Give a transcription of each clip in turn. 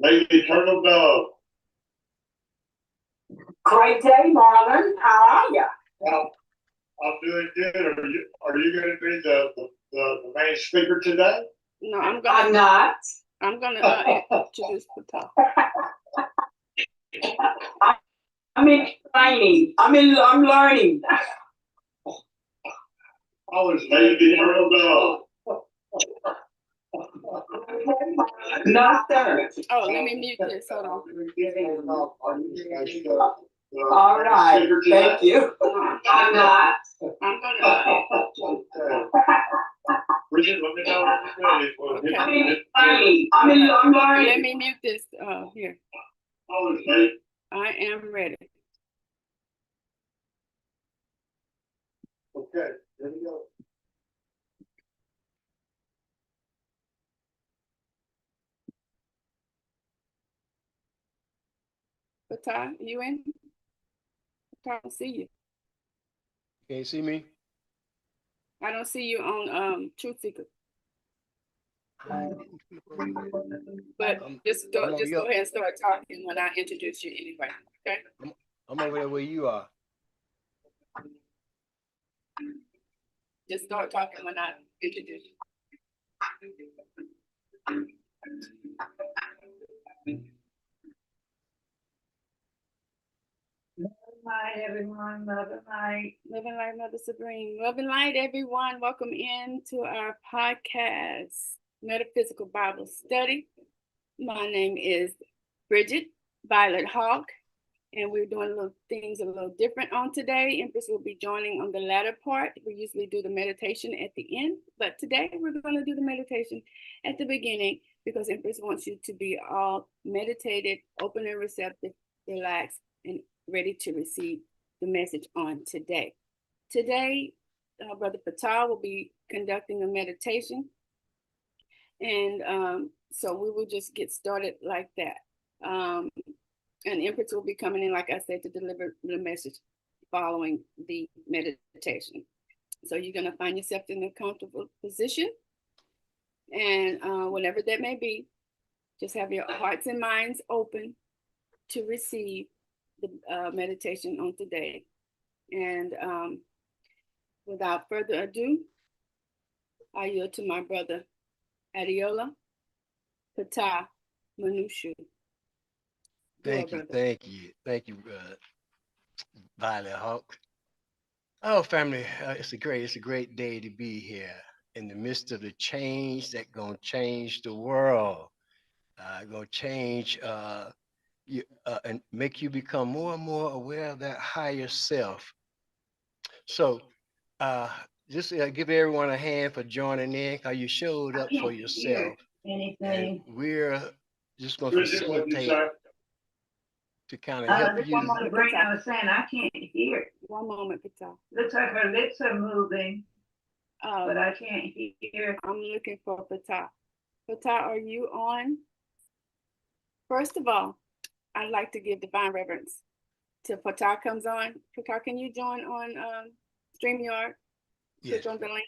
Lady Turtle Dove. Great day, Marlon. How are you? Well, I'm doing good. Are you going to be the main speaker today? No, I'm not. gonna introduce Pata. I'm explaining. I'm learning. I was Lady Turtle Dove. Not there. Oh, let me mute this. Hold on. All right. Thank you. I'm not. I'm gonna. Bridget, let me know when you're ready. Okay. I'm learning. Let me mute this. Here. I was Lady. I am ready. Okay, here we go. Pata, you in? Pata, I don't see you. Can you see me? I don't see you on Truth Seeker. But just go ahead and start talking when I introduce you anyway. Okay. I'm over there where you are. Just start talking when I introduce you. Love and light, everyone. Love and light. Love and light, Mother Sabrine. Love and light, everyone. Welcome in to our podcast, Metaphysical Bible Study. My name is Bridget Violet Hawk, and we're doing things a little different on today. Empress will be joining on the latter part. We usually do the meditation at the end, but today we're going to do the meditation at the beginning because Empress wants you to be all meditated, open and receptive, relaxed, and ready to receive the message on today. Today, Brother Patel will be conducting a meditation, and so we will just get started like that. And Empress will be coming in, like I said, to deliver the message following the meditation. So you're going to find yourself in a comfortable position. And whatever that may be, just have your hearts and minds open to receive the meditation on today. And without further ado, I yield to my brother, Adiola Pata Manushu. Thank you, Violet Hawk. Oh, family, it's a great day to be here in the midst of the change that's gonna change the world. Gonna change you and make you become more and more aware of that higher self. So, just give everyone a hand for joining in. How you showed up for yourself. Anything. And we're just gonna Bridget, what did you facilitate say? to kind of help you. I was saying I can't hear. One moment, Pata. Looks like her lips are moving, but I can't hear. I'm looking for Pata. Pata, are you on? First of all, I'd like to give divine reverence till Pata comes on. Pata, can you join on StreamYard? Yes. Click on the link.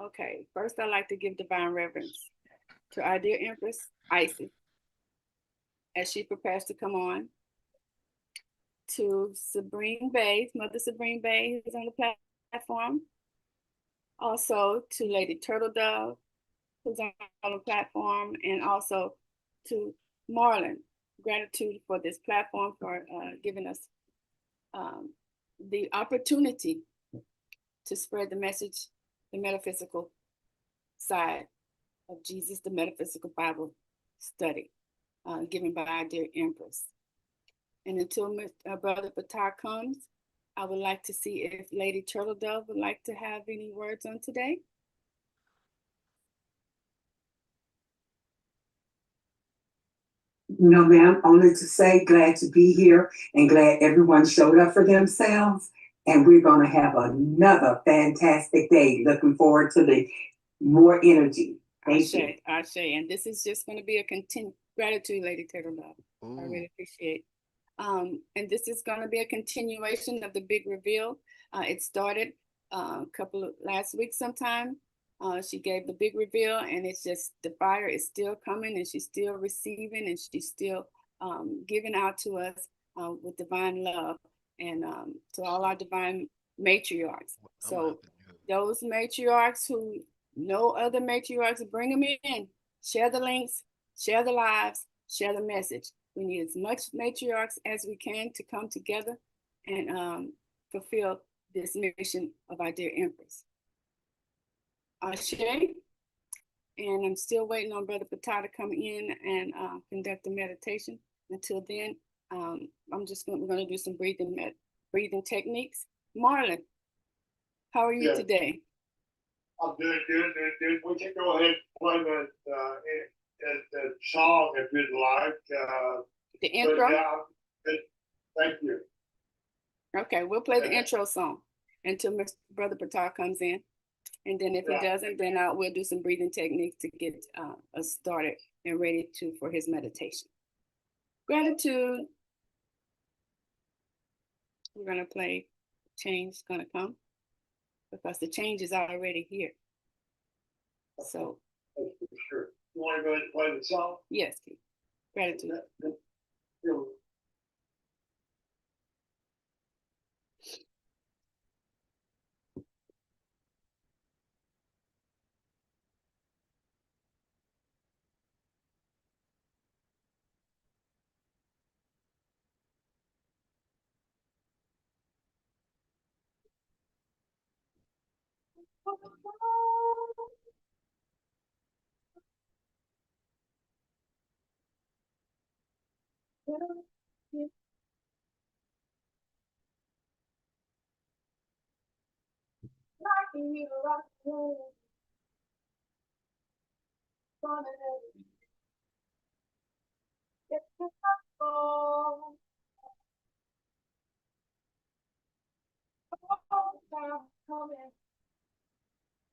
Okay, first I'd like to give divine reverence to our dear Empress Isis as she prepares to come on. To Sabrine Bay, Mother Sabrine Bay, who's on the platform. Also to Lady Turtle Dove, who's on the platform, and also to Marlon. Gratitude for this platform, for giving us the opportunity to spread the message, the metaphysical side of Jesus, the metaphysical Bible study given by our dear Empress. And until Brother Pata comes, I would like to see if Lady Turtle Dove would like to have any words on today. No, ma'am, only to say glad to be here and glad everyone showed up for themselves. And we're going to have another fantastic day. Looking forward to the more energy. Thank you. Ashe. And this is just going to be a continued gratitude, Lady Turtle Dove. I really appreciate. And this is going to be a continuation of the big reveal. It started a couple of last week sometime. She gave the big reveal, and it's just the fire is still coming, and she's still receiving, and she's still giving out to us with divine love, and to all our divine matriarchs. So those matriarchs who know other matriarchs, bring them in, share the links, share the lives, share the message. We need as much matriarchs as we can to come together and fulfill this mission of our dear Empress. Ashe, and I'm still waiting on Brother Patah to come in and conduct the meditation. Until then, we're going to do some breathing techniques. Marlon, how are you today? I'm doing good. We can go ahead and play the song if you'd like. The intro? Thank you. Okay, we'll play the intro song until Brother Patah comes in. And then if he doesn't, then we'll do some breathing techniques to get us started and ready for his meditation. Gratitude. We're going to play Change is Gonna Come, because the change is already here. So. Sure. You want to go ahead and play the song? Yes, Keith. Gratitude. Here we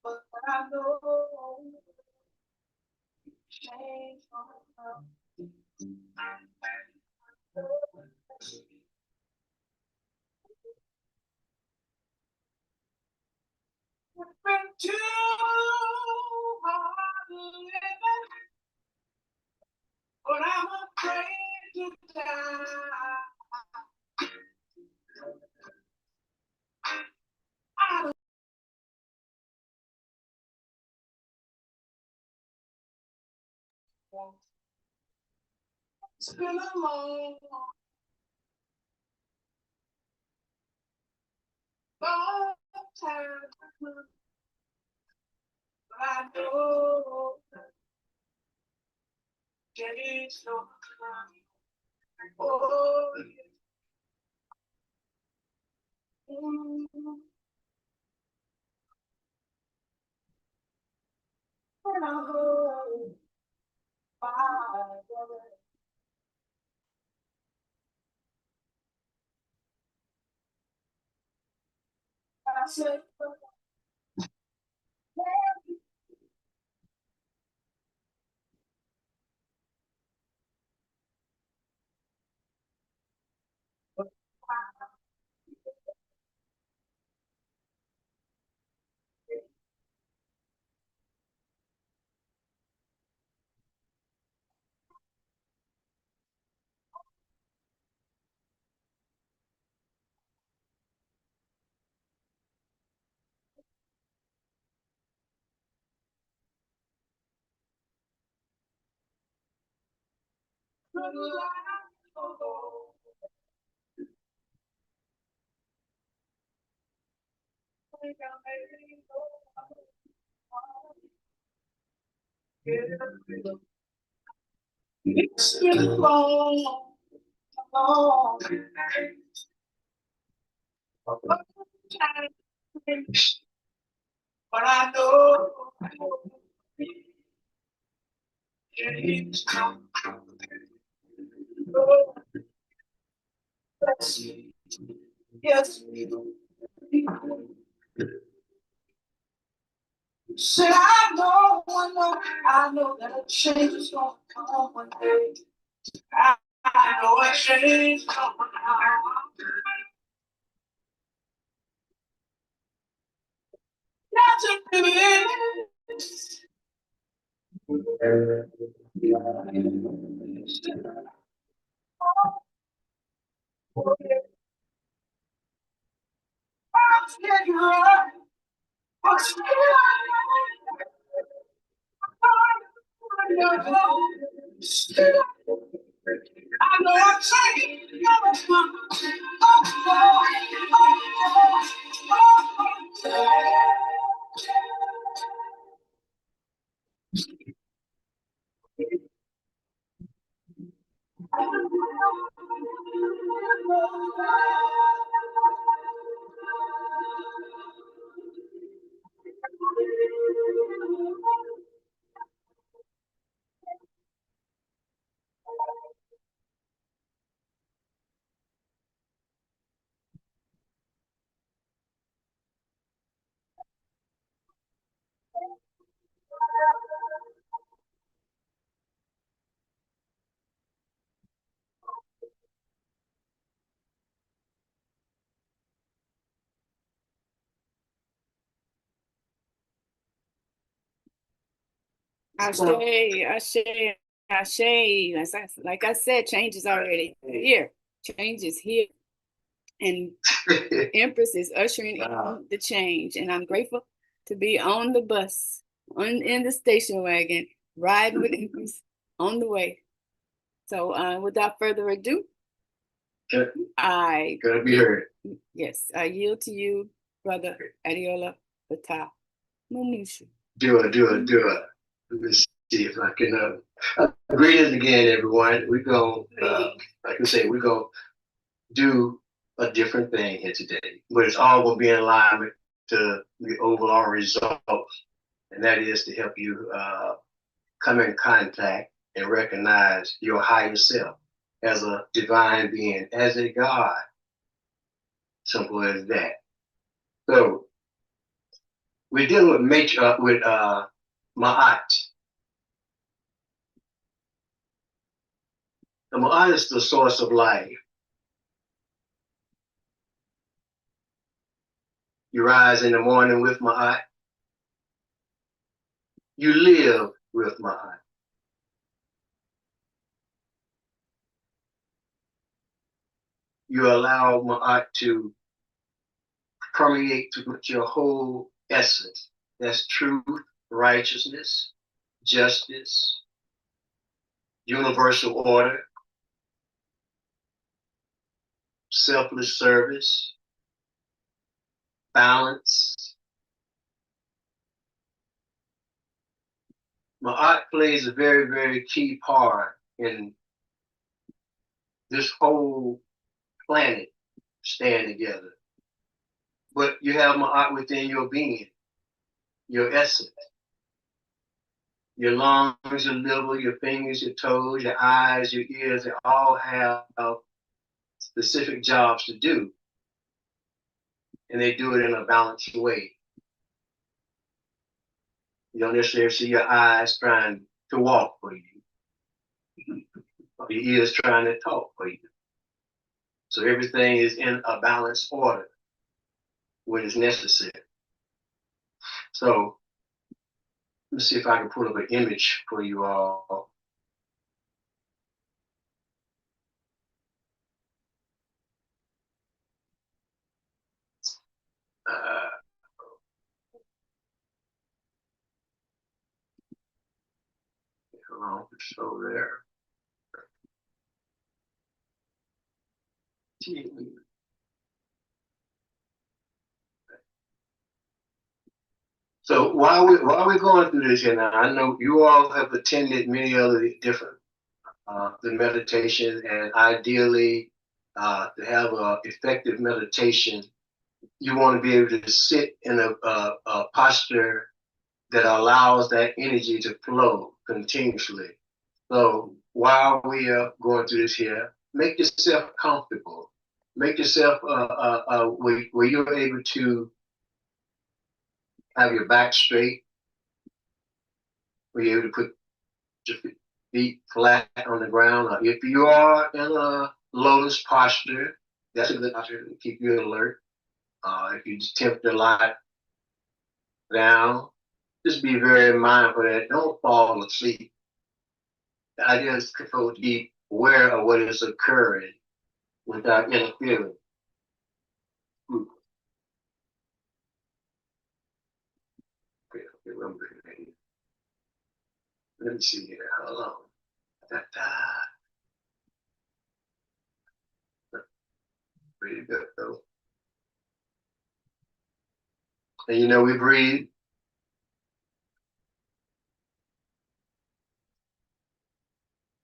But I know change gonna come. It's been too hard living, but I'm afraid to die. It's been a long time, but I know change gonna come. Oh, yeah. And I hold by the way. I said, it's been a long time, but I know it's come. Yes, said I know that a change is gonna come one day. I know a change is coming. Not to be I know I'm saying, Like I said, change is already here. Change is here. And Empress is ushering in the change. And I'm grateful to be on the bus, in the station wagon, riding with Empress on the way. So without further ado, I Gonna be heard. Yes, I yield to you, Brother Adiola Bata Munushu. Do it. Let me see if I can. Greetings again, everyone. We're going, like I say, we're going to do a different thing here today, but it's all going to be in alignment to the overall result, and that is to help you come in contact and recognize your higher self as a divine being, as a God. Simple as that. So we're dealing with Ma'at. The Ma'at is the source of life. You rise in the morning with Ma'at. You live with Ma'at. You allow Ma'at to permeate through your whole essence. That's truth, righteousness, justice, universal order, selfless service, balance. Ma'at plays a very, very key part in this whole planet staying together. But you have Ma'at within your being, your essence. Your lungs, your liver, your fingers, your toes, your eyes, your ears, they all have specific jobs to do. And they do it in a balanced way. You don't necessarily see your eyes trying to walk for you, or your ears trying to talk for you. So everything is in a balanced order when it's necessary. So let's see if I can pull up an image for you all. It's over there. So while we're going through this here now, I know you all have attended many other different the meditation, and ideally to have an effective meditation, you want to be able to sit in a posture that allows that energy to flow continuously. So while we are going through this here, make yourself comfortable. Make yourself where you're able to have your back straight, where you're able to put your feet flat on the ground. If you are in a lotus posture, that's a good posture to keep you alert. If you just attempt to lie down, just be very mindful that don't fall asleep The idea is to be aware of what is occurring without interfering. Let me see here. Hold on. Pretty good though. And you know, we breathe.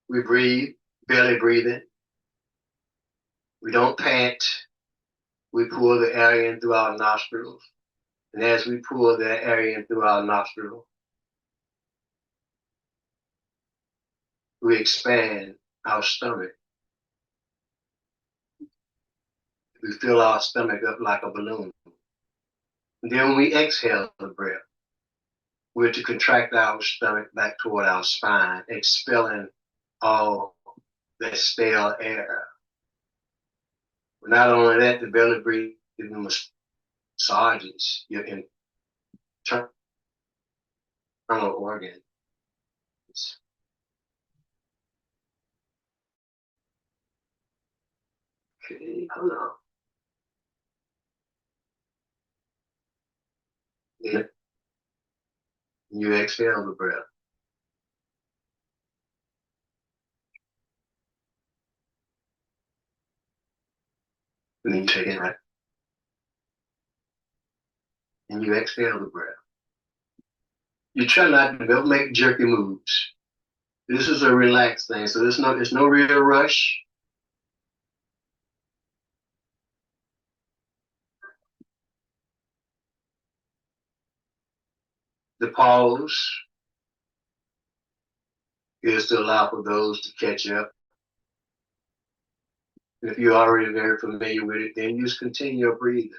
We breathe, belly breathing. We don't pant. We pull the air in through our nostrils. And as we pull that air in through our nostrils, we expand our stomach. We fill our stomach up like a balloon. And then when we exhale the breath, we're to contract our stomach back toward our spine, expelling all that stale air. But not only that, the belly breathing massages your internal organs. Okay, hold on. Yeah. You exhale the breath. And you take it right. And you exhale the breath. You try not to don't make jerky moves. This is a relaxed thing, so there's no real rush. The pause is to allow for those to catch up. If you're already very familiar with it, then you just continue your breathing.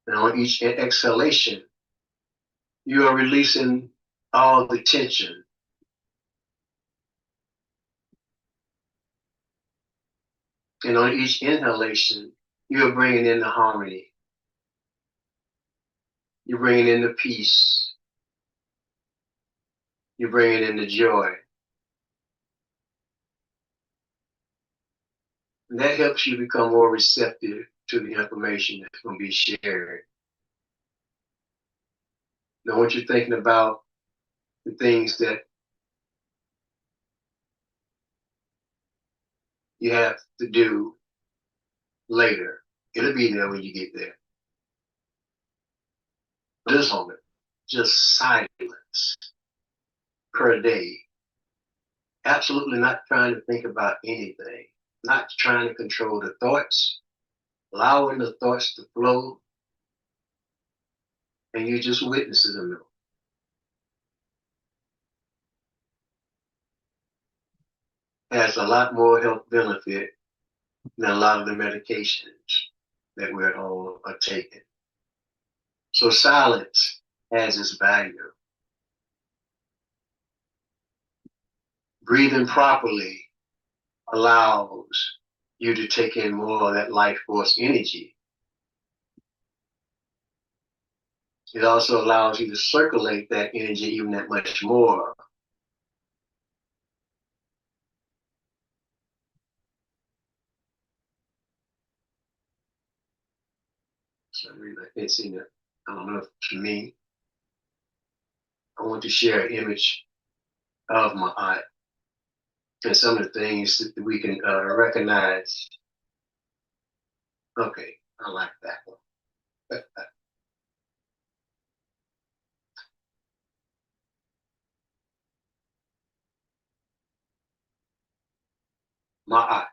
And on each exhalation, you are releasing all the tension. And on each inhalation, you are bringing in the harmony. You're bringing in the peace. You're bringing in the joy. And that helps you become more receptive to the information that's going to be shared. Now, what you're thinking about the things that you have to do later. It'll be there when you get there. This moment, just silence per day. Absolutely not trying to think about anything, not trying to control the thoughts, allowing the thoughts to flow, and you're just witnessing them. Has a lot more health benefit than a lot of the medications that we're all are taking. So silence has its value. Breathing properly allows you to take in more of that life force energy. It also allows you to circulate that energy even that much more. So I can't see that. I don't know if to me, I want to share an image of my eye and some of the things that we can recognize. Okay, I like that one. My art.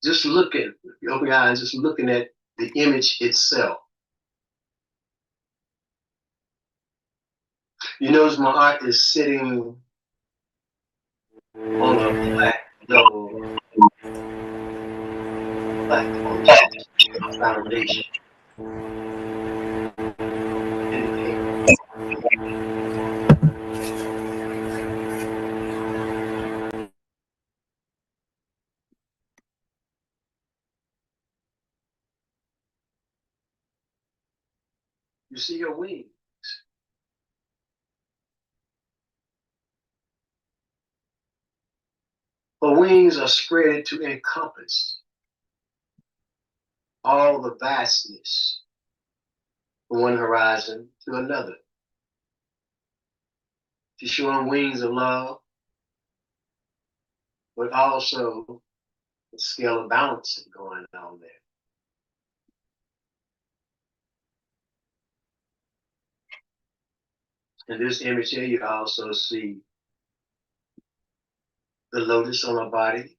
Just looking, open your eyes, just looking at the image itself. You notice my art is sitting on a flat level platform, foundation. You see your wings. Her wings are spread to encompass all the vastness from one horizon to another. She's showing wings of love, but also a scale of balancing going on there. In this image here, you also see the lotus on her body,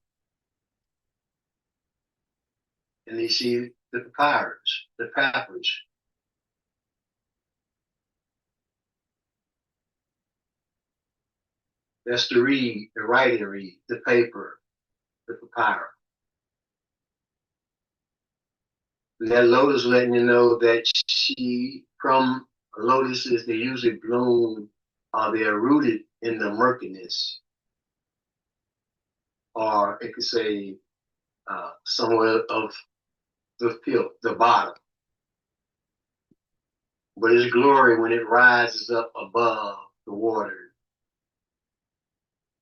and you see the papyrus, the papyrus. That's the reed, the writing reed, the paper, the papyrus. And that lotus letting you know that from lotuses, they usually bloom, they are rooted in the murkiness, or it could say somewhere of the bottom. But its glory when it rises up above the water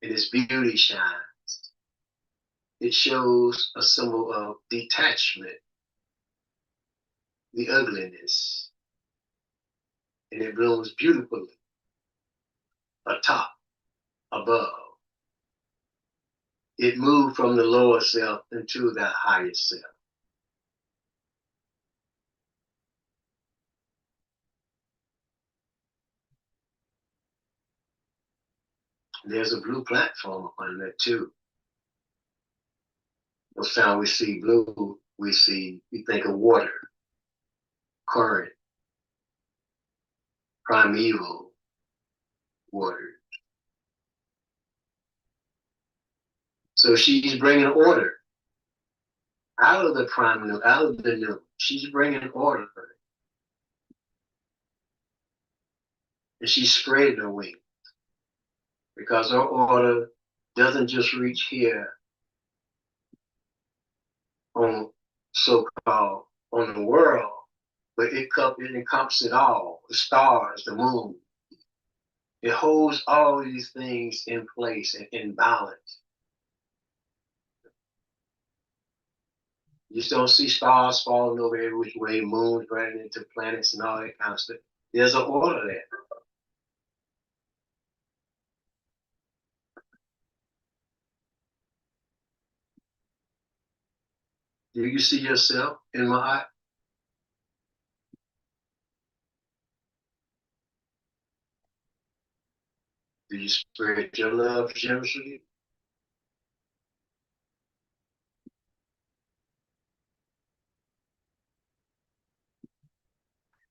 and its beauty shines. It shows a symbol of detachment, the ugliness, and it blooms beautifully atop, above. It moved from the lower self into the higher self. There's a blue platform on there too. Most time we see blue, we think of water, current, primeval water. So she's bringing order out of the primeval, out of the new. She's bringing order. And she's spreading her wings because her order doesn't just reach here on so-called on the world, but it encompasses it all, the stars, the moon. It holds all these things in place and in balance. You just don't see stars falling over every which way, moons running into planets and all that kind of stuff. There's an order there. Do you see yourself in my eye? Do you spread your love generously?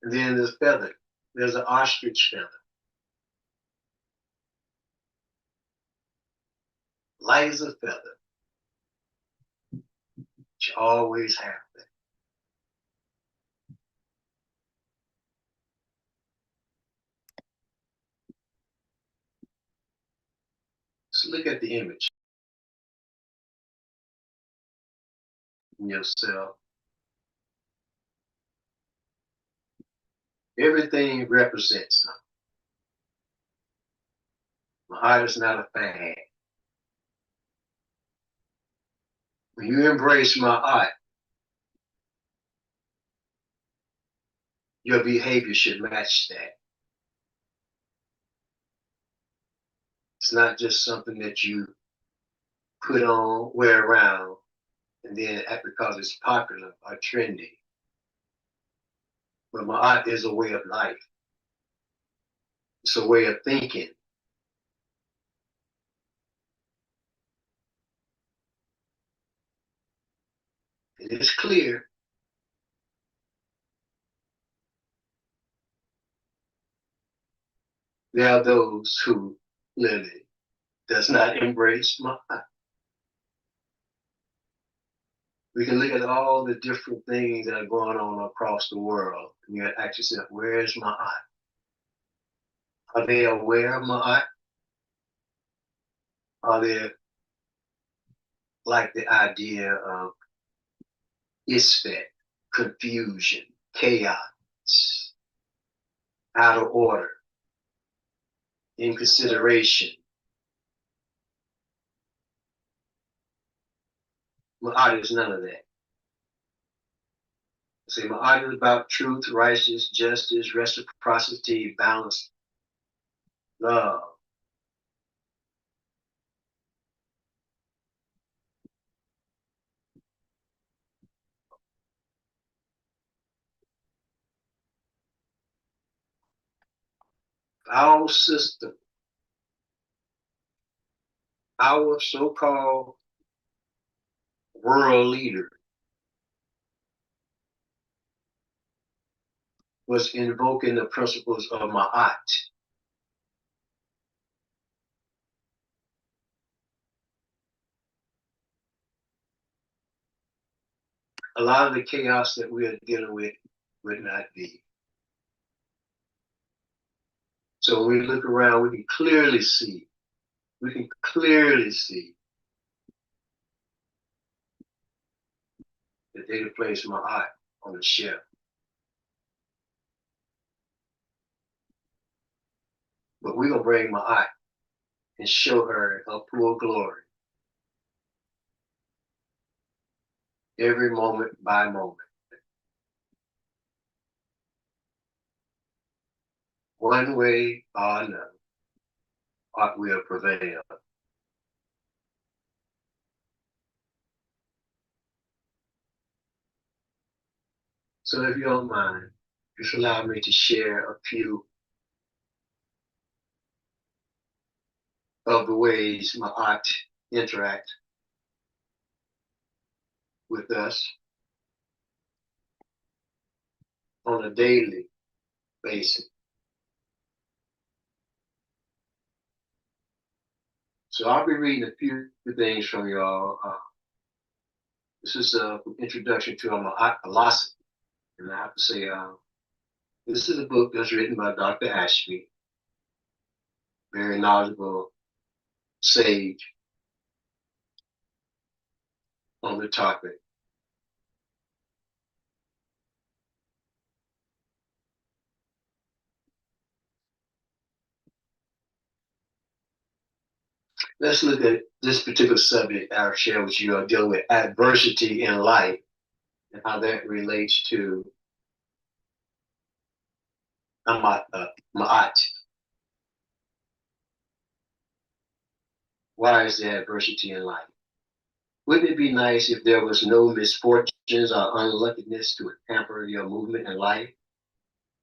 And then there's feather. There's an ostrich feather. Light as a feather. You always have that. So look at the image in yourself. Everything represents something. My art is not a fad. When you embrace my art, your behavior should match that. It's not just something that you put on, wear around, and then act because it's popular or trendy. But my art is a way of life. It's a way of thinking. It is clear there are those who clearly does not embrace my art. We can look at all the different things that are going on across the world. And you ask yourself, where is my art? Are they aware of my art? Are they like the idea of isfet, confusion, chaos, out of order, inconsideration? My art is none of that. See, my art is about truth, righteousness, justice, reciprocity, balance, love. Our system, our so-called world leader was invoking the principles of Ma'at. A lot of the chaos that we are dealing with would not be. So when we look around, we can clearly see that they could place Ma'at on the shelf. But we're going to bring Ma'at and show her her full glory every moment by moment. One way or another, art will prevail. So if you don't mind, just allow me to share a few of the ways Ma'at interact with us on a daily basis. So I'll be reading a few things from y'all. This is an introduction to Ma'at philosophy. And I have to say, this is a book that's written by Dr. Ashby, very knowledgeable sage on the topic. Let's look at this particular subject I'll share with you, dealing with adversity in life and how that relates to Ma'at. Why is there adversity in life? Wouldn't it be nice if there was no misfortunes or unluckiness to hamper your movement in life?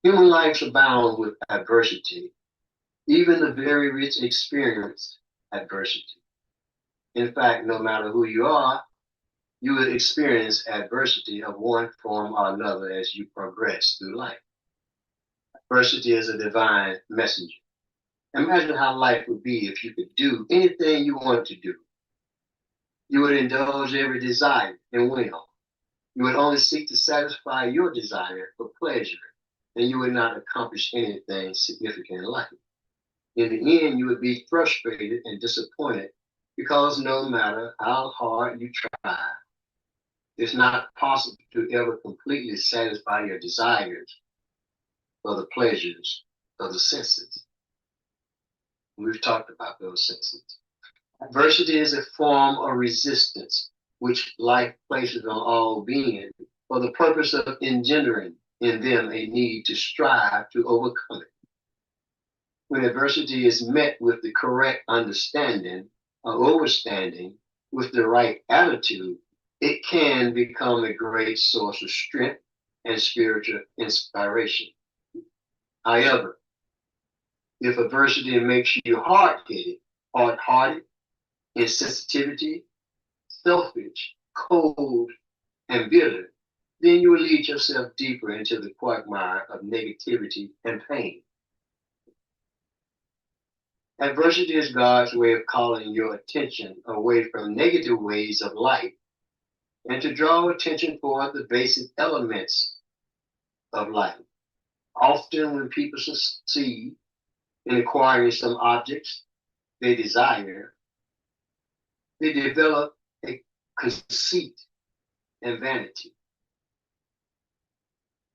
Human lives abound with adversity. Even the very rich experience adversity. In fact, no matter who you are, you will experience adversity of one form or another as you progress through life. Adversity is a divine messenger. Imagine how life would be if you could do anything you wanted to do. You would indulge every desire and will. You would only seek to satisfy your desire for pleasure, and you would not accomplish anything significant in life. In the end, you would be frustrated and disappointed because no matter how hard you try, it's not possible to ever completely satisfy your desires or the pleasures of the senses. We've talked about those senses. Adversity is a form of resistance which life places on all beings for the purpose of engendering in them a need to strive to overcome it. When adversity is met with the correct understanding or overstanding with the right attitude, it can become a great source of strength and spiritual inspiration. However, if adversity makes you hard-headed, hard-hearted, insensitivity, selfish, cold, and bitter, then you will lead yourself deeper into the quagmire of negativity and pain. Adversity is God's way of calling your attention away from negative ways of life and to draw attention toward the basic elements of life. Often when people succeed in acquiring some objects they desire, they develop a conceit and vanity.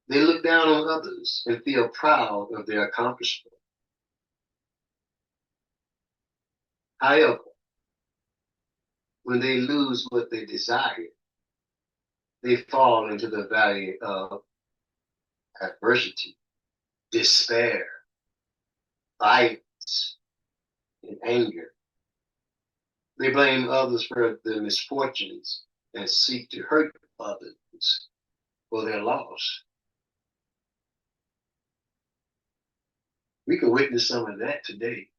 They look down on others and feel proud of their accomplishment. However, when they lose what they desire, they fall into the valley of adversity, despair, violence, and anger. They blame others for their misfortunes and seek to hurt others for their loss. We can witness some of that today.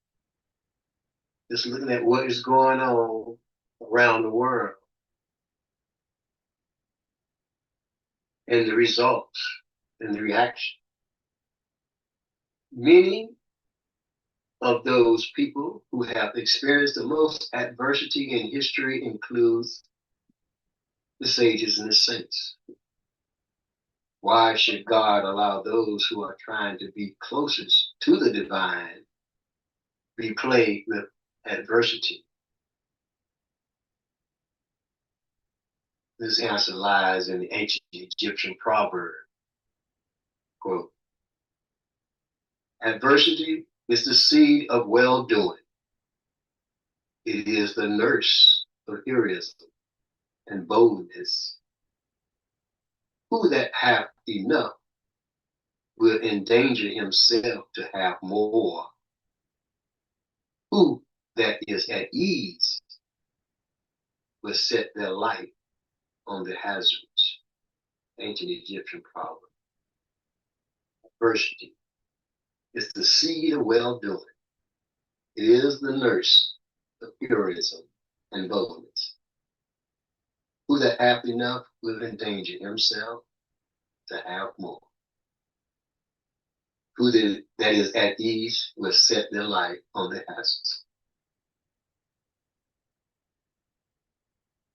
Just looking at what is going on around the world and the results and the reaction. Many of those people who have experienced the most adversity in history includes the sages and the saints. Why should God allow those who are trying to be closest to the divine be plagued with adversity? This answer lies in the ancient Egyptian proverb, quote, adversity is the seed of well-doing. It is the nurse of heroism and boldness. Who that hath enough will endanger himself to have more. Who that is at ease will set their life on the hazards. Ancient Egyptian proverb. Adversity is the seed of well-doing. It is the nurse of heroism and boldness. Who that hath enough will endanger himself to have more. Who that is at ease will set their life on the hazards.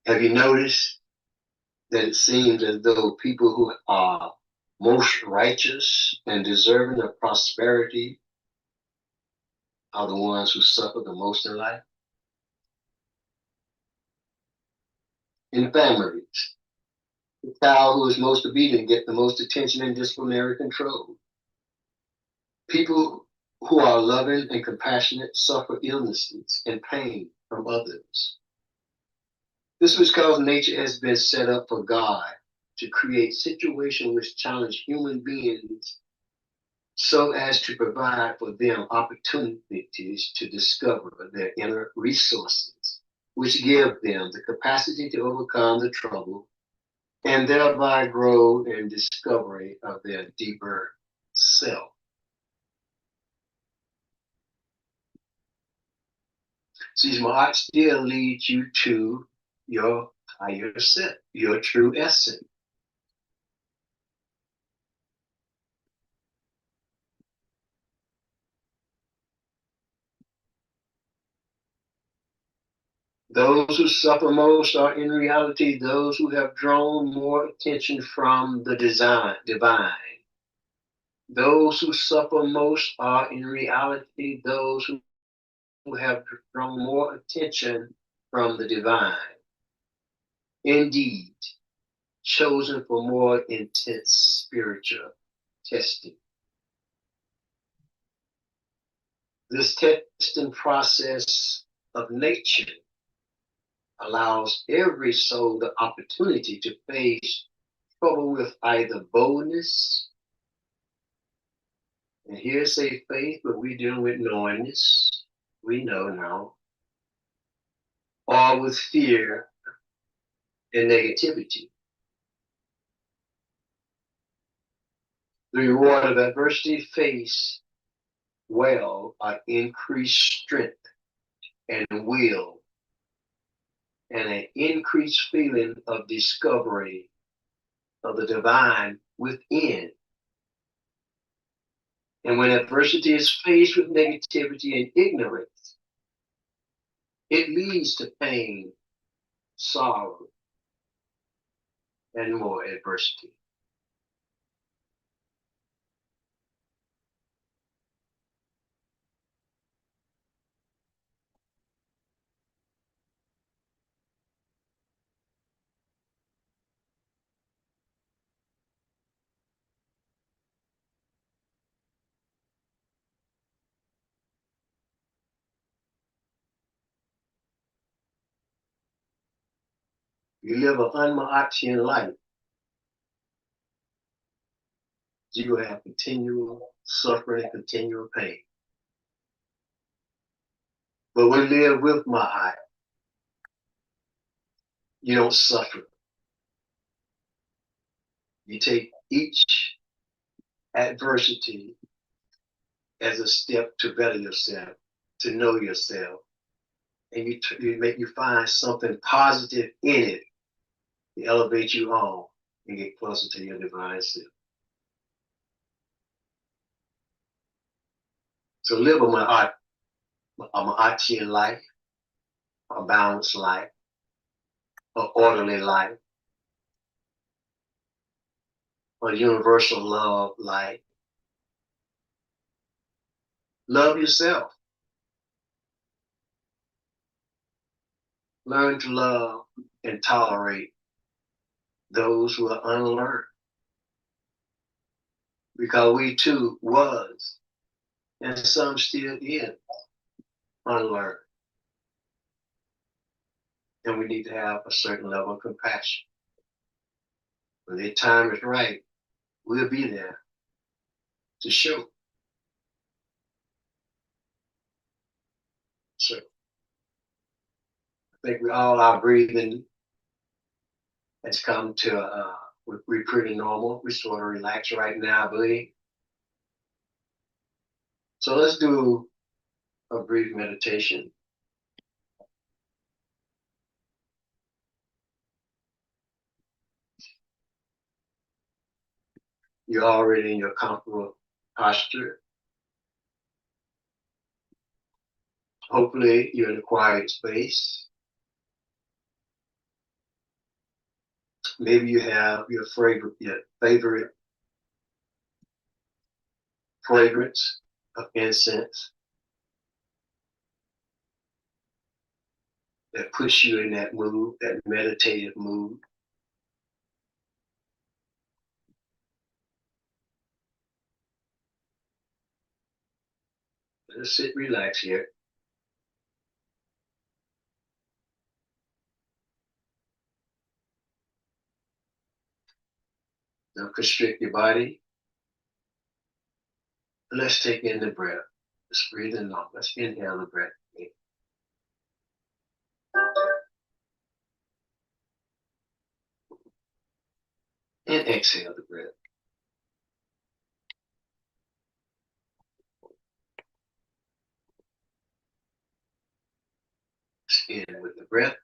Have you noticed that it seems as though people who are most righteous and deserving of prosperity are the ones who suffer the most in life? In families, the child who is most obedient gets the most attention and disciplinary control. People who are loving and compassionate suffer illnesses and pain from others. This was because nature has been set up for God to create situations which challenge human beings so as to provide for them opportunities to discover their inner resources, which give them the capacity to overcome the trouble and thereby grow in discovery of their deeper self. See, smart still leads you to your higher self, your true essence. Those who suffer most are in reality those who have drawn more attention from the divine. Those who suffer most are in reality those who have drawn more attention from the divine. Indeed, chosen for more intense spiritual testing. This testing process of nature allows every soul the opportunity to face trouble with either boldness, and here say faith, but we're dealing with knowingness, we know now, or with fear and negativity. The reward of adversity faced well are increased strength and will, and an increased feeling of discovery of the divine within. And when adversity is faced with negativity and ignorance, it leads to pain, sorrow, and more adversity. You live an unma'atian life, you will have continual suffering and continual pain. But when you live with Ma'at, you don't suffer. You take each adversity as a step to better yourself, to know yourself, and you find something positive in it to elevate you on and get closer to your divine self. So live a Ma'atian life, a balanced life, an orderly life, a universal love life. Love yourself. Learn to love and tolerate those who are unlearned. Because we too was, and some still is, unlearned. And we need to have a certain level of compassion. When the time is right, we'll be there to show. So I think our breathing has come to, we're pretty normal. We're sort of relaxed right now, I believe. So let's do a brief meditation. You're already in your comfortable posture. Hopefully you're in a quiet space. Maybe you have your favorite fragrance of incense that puts you in that mood, that meditative mood. Just sit, relax here. Don't constrict your body. Let's take in the breath. Let's breathe in long. Let's inhale the breath. And exhale the breath. In with the breath.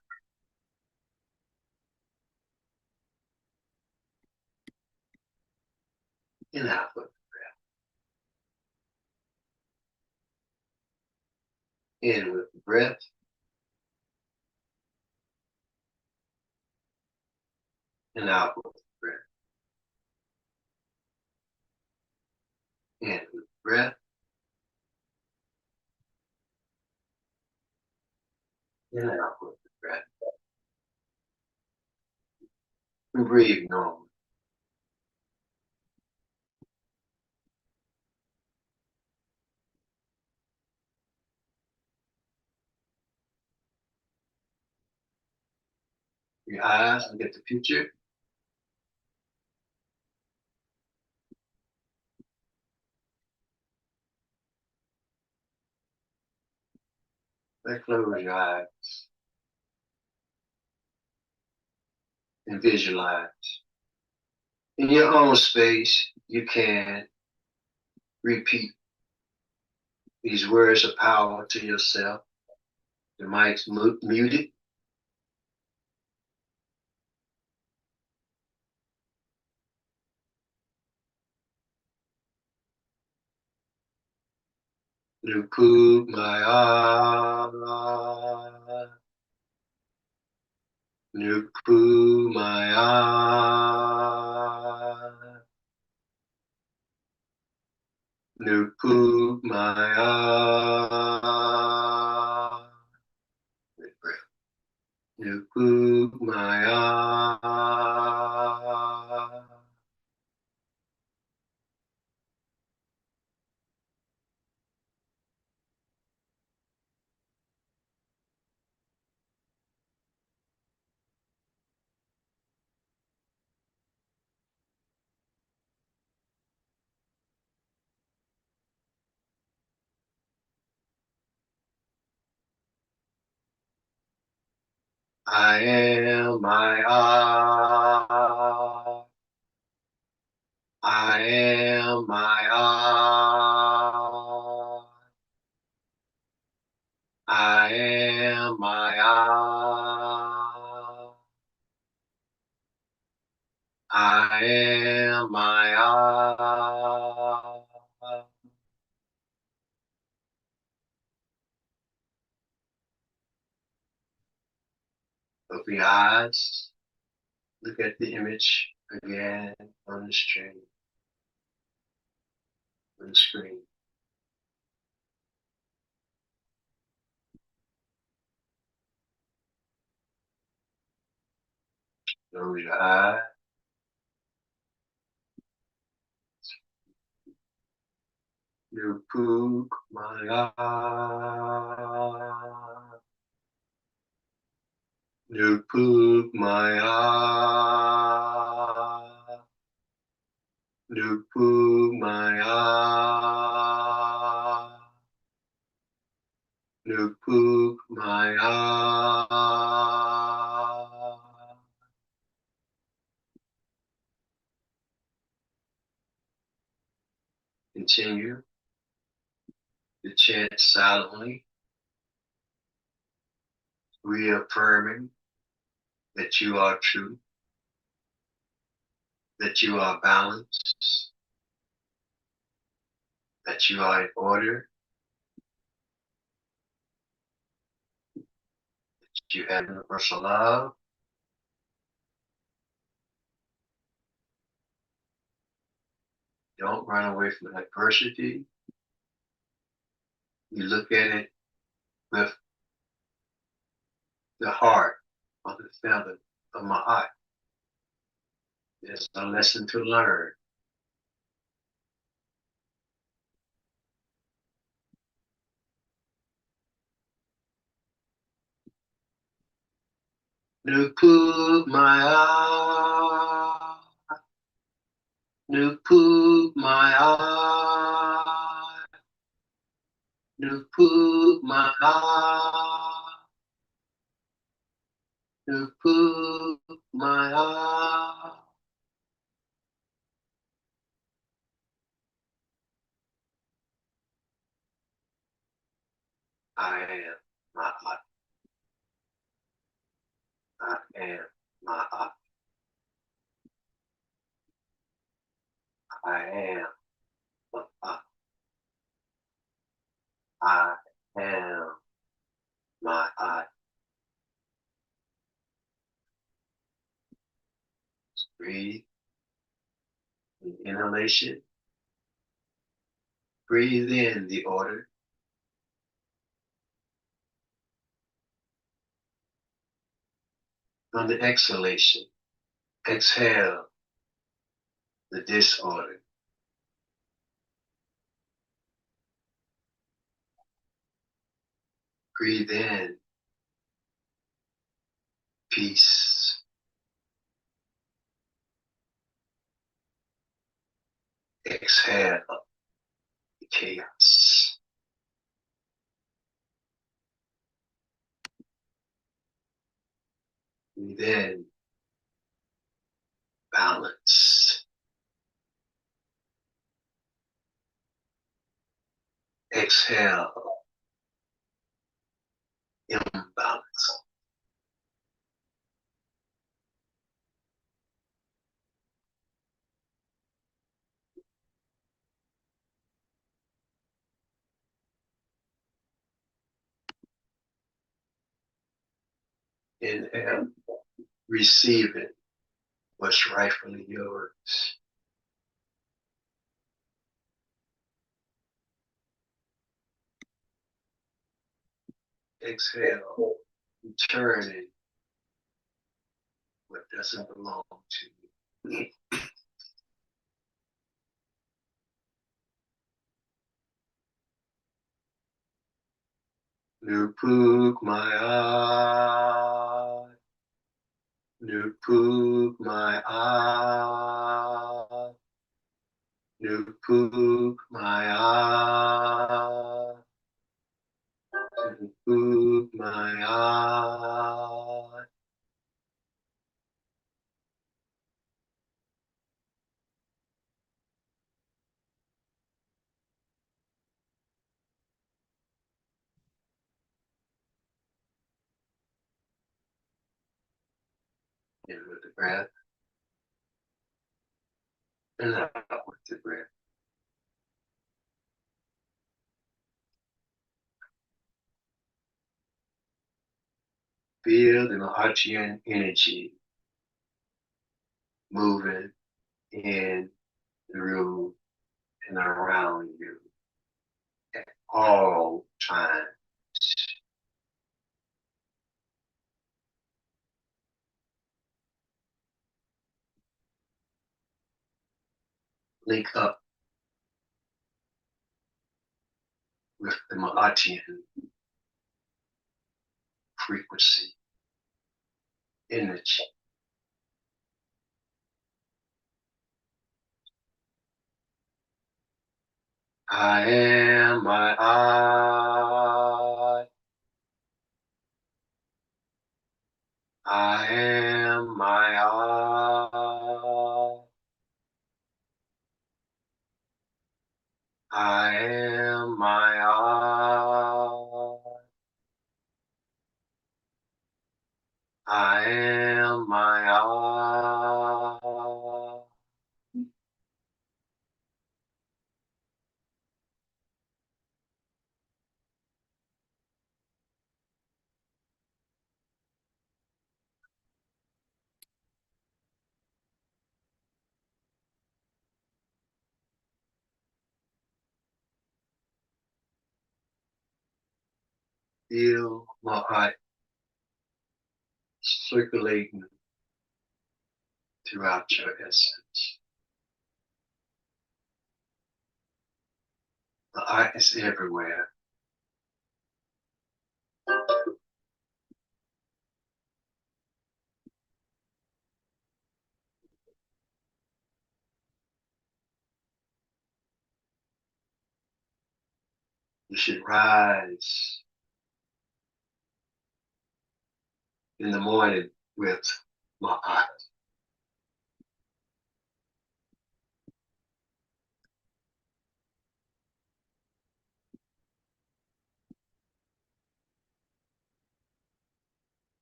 And out with the breath. In with the breath. And out with the breath. In with the breath. And out with the breath. And breathe normally. Your eyes look at the future. Then close your eyes and visualize. In your own space, you can repeat these words of power to yourself. The mic's muted. Nupu Maya. Nupu Maya. Nupu Maya. With breath. Nupu Maya. I am my I. I am my I. I am my I. I am my I. Open your eyes. Look at the image again on the screen. On the screen. Close your eyes. You poke my eye. You poke my eye. You poke my eye. You poke my eye. Continue to chant silently, reaffirming that you are true, that you are balanced, that you are in order, that you have universal love. Don't run away from adversity. You look at it with the heart of the feather of my eye. There's a lesson to learn. Nupu my eye. Nupu my eye. Nupu my eye. Nupu my eye. I am my eye. I am my eye. I am my eye. I am my eye. Breathe. The inhalation. Breathe in the order. On the exhalation, exhale the disorder. Breathe in peace. Exhale the chaos. Breathe in balance. Exhale imbalance. Inhale, receiving what's rightfully yours. Exhale, returning what doesn't belong to you. Nupuk my eye. Nupuk my eye. Nupuk my eye. Nupuk my eye. In with the breath. And out with the breath. Feel the Mahachian energy moving in, through, and around you at all times. Link up with the Mahachian frequency, energy. I am my I. I am my I. I am my I. I am my I. Feel my heart circulating throughout your essence. The art is everywhere. You should rise in the morning with my art.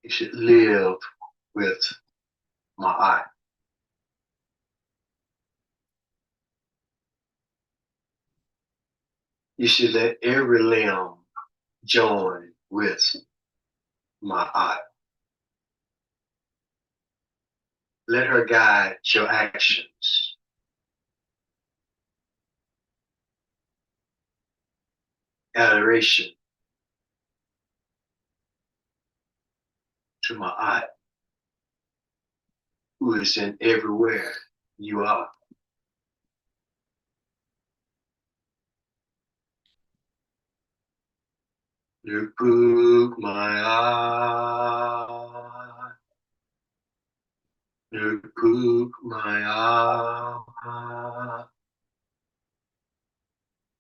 You should live with my art. You should let every limb join with my art. Let her guide your actions. Adoration to my art, who is in everywhere you are. Nukuk my eye. Nukuk my eye.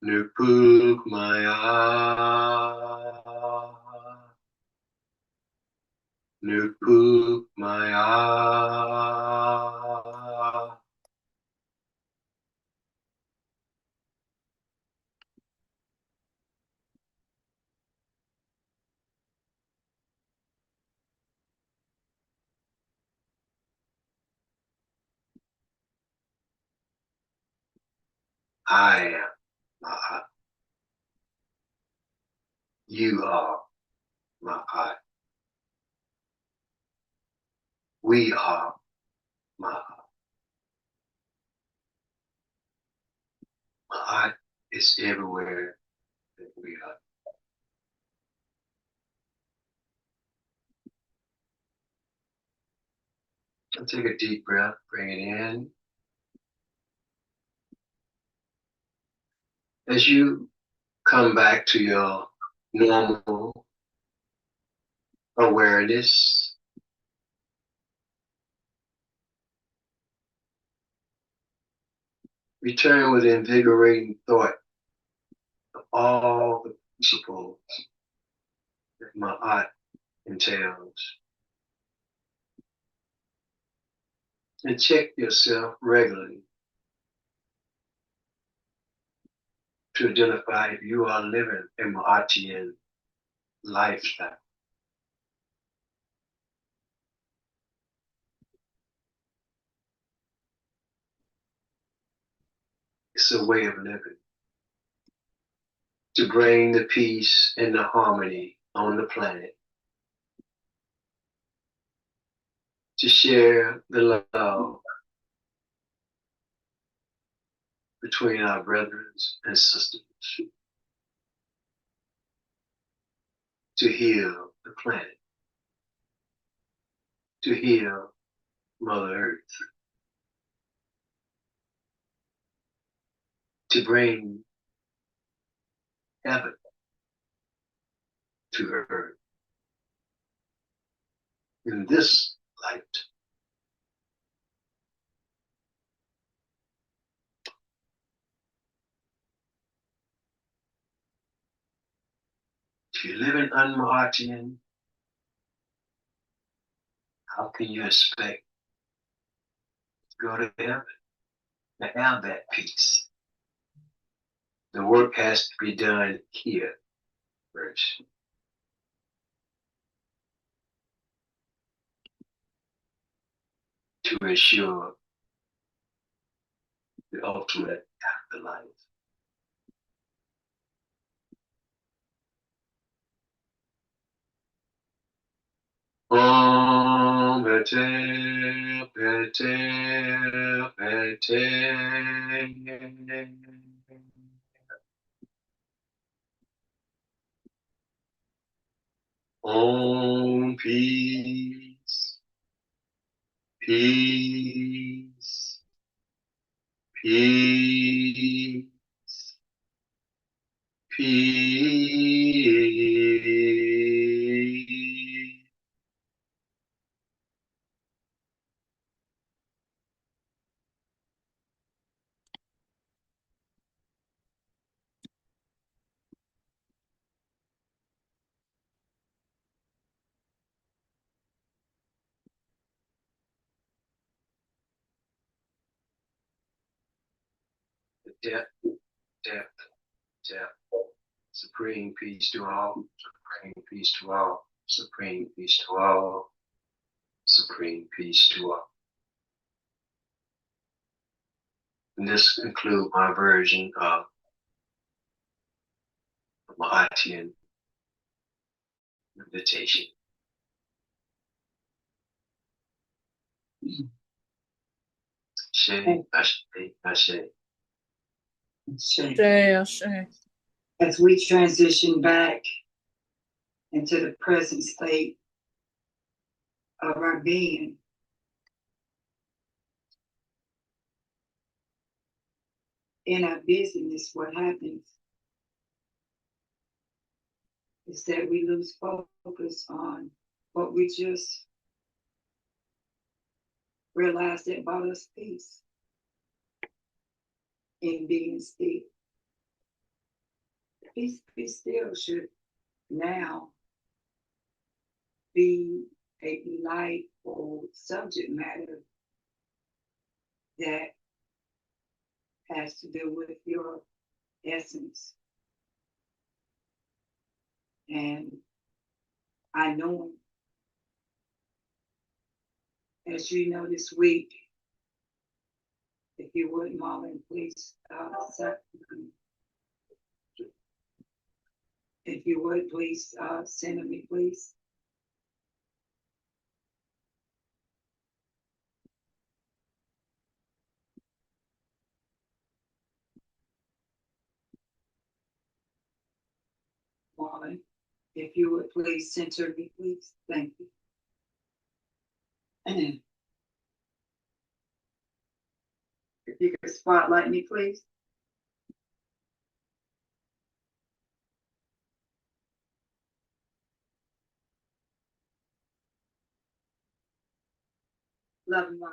Nukuk my eye. Nukuk my eye. I am my eye. You are my eye. We are my eye. My eye is everywhere that we are. And take a deep breath, bring it in. As you come back to your normal awareness, return with invigorating thought of all the principles that my art entails. And check yourself regularly to identify if you are living a Maatian lifestyle. It's a way of living. To bring the peace and the harmony on the planet. To share the love between our brothers and sisters. To heal the planet. To heal Mother Earth. To bring heaven to earth. In this light. If you live in unmartian, how can you expect to go to heaven, to have that peace? The work has to be done here first. To ensure the ultimate afterlife. Om Bete, Bete, Bete. Om peace, peace, peace, peace. Depth, depth, depth. Supreme peace to all. Supreme peace to all. Supreme peace to all. Supreme peace to all. And this includes my version of Mahatian meditation. Ashe, Ashe, Ashe. As we transition back into the present state of our being, in our busyness, what happens is that we lose focus on what we just realized that brought us peace in being still. Peace, be still should now be a delightful subject matter that has to do with your essence. And I know, as you know, this week, if you would, Marlon, please, if you would, please send me, please. Marlon, if you would please center me, please. Thank you. If you could spotlight me, please. Love and light.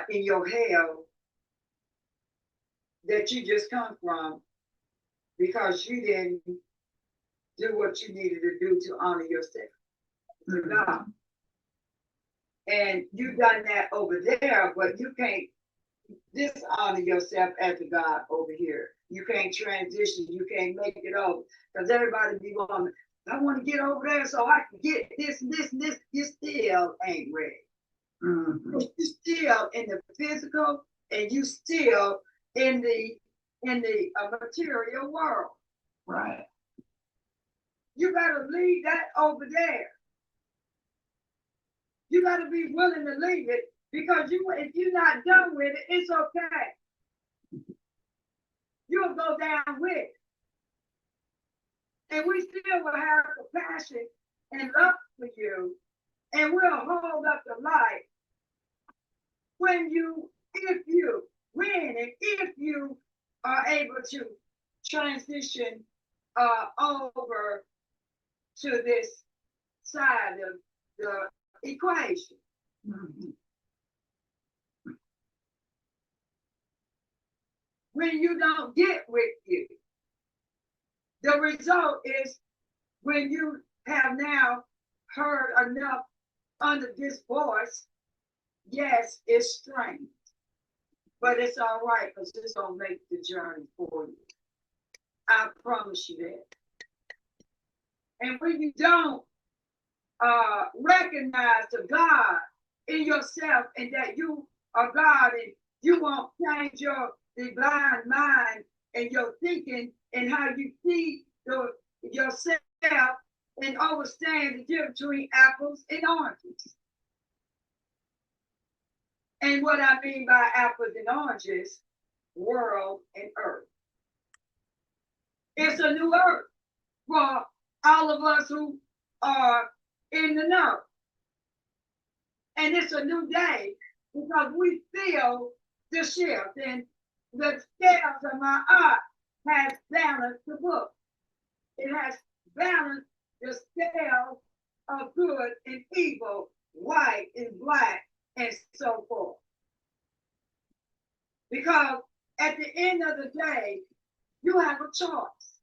in your hell that you just come from because you didn't do what you needed to do to honor yourself to God. And you done that over there, but you can't dishonor yourself as a God over here. You can't transition, you can't make it over. Because everybody be going, I want to get over there so I can get this. You still ain't ready. Mm-hmm. You still in the physical and you still in the material world. Right. You gotta leave that over there. You gotta be willing to leave it because if you're not done with it, it's okay. You'll go down with it. And we still will have compassion and love for you. And we'll hold up the light if you are able to transition over to this side of the equation. Mm-hmm. When you don't get with you, the result is when you have now heard enough under this voice, yes, it's strange, but it's all right because it's going to make the journey for you. I promise you that. And when you don't recognize the God in yourself and that you are God and you won't change your divine mind and your thinking and how you see yourself and understand the difference between apples and oranges. And what I mean by apples and oranges, world and earth. It's a new earth for all of us who are in the know. And it's a new day because we feel the shift and the scales of my art has balanced the book. It has balanced the scale of good and evil, white and black, and so forth. Because at the end of the day, you have a choice.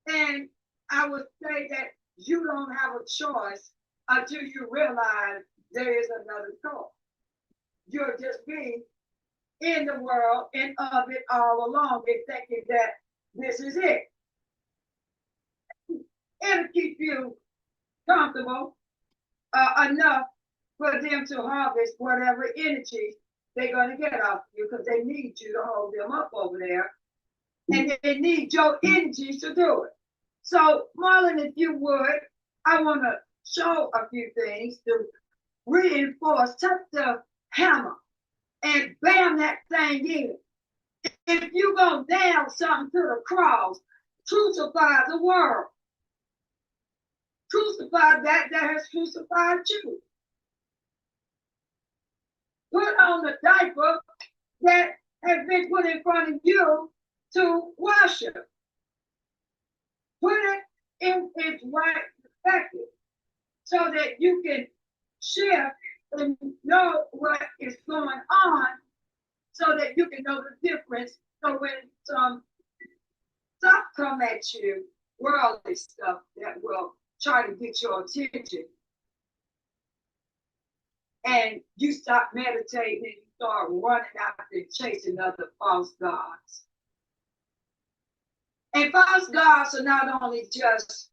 And I would say that you don't have a choice until you realize there is another choice. You're just being in the world and of it all along and thinking that this is it. It'll keep you comfortable enough for them to harvest whatever energy they're going to get off you because they need you to hold them up over there. And they need your energy to do it. So, Marlon, if you would, I want to show a few things to reinforce. Take the hammer and bam that thing in. If you go down something to the cross, crucify the world. Crucify that has crucified you. Put on the diaper that has been put in front of you to worship. Put it in its right perspective so that you can shift and know what is going on so that you can know the difference. So when some stuff come at you, worldly stuff that will try to get your attention, and you stop meditating and you start running after chasing other false gods. And false gods are not only just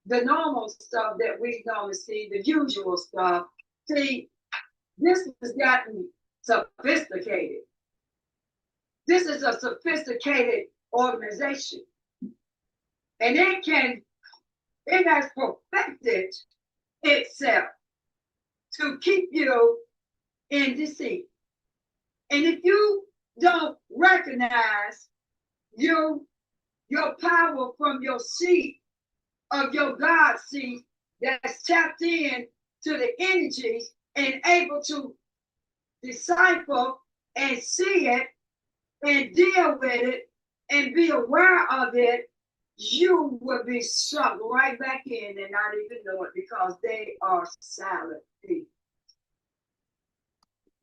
the normal stuff that we normally see, the usual stuff. See, this has gotten sophisticated. This is a sophisticated organization. And it has perfected itself to keep you in deceit. And if you don't recognize your power from your seat of your God seat that's tapped in to the energies and able to decipher and see it and deal with it and be aware of it, you will be sucked right back in and not even know it because they are silent people.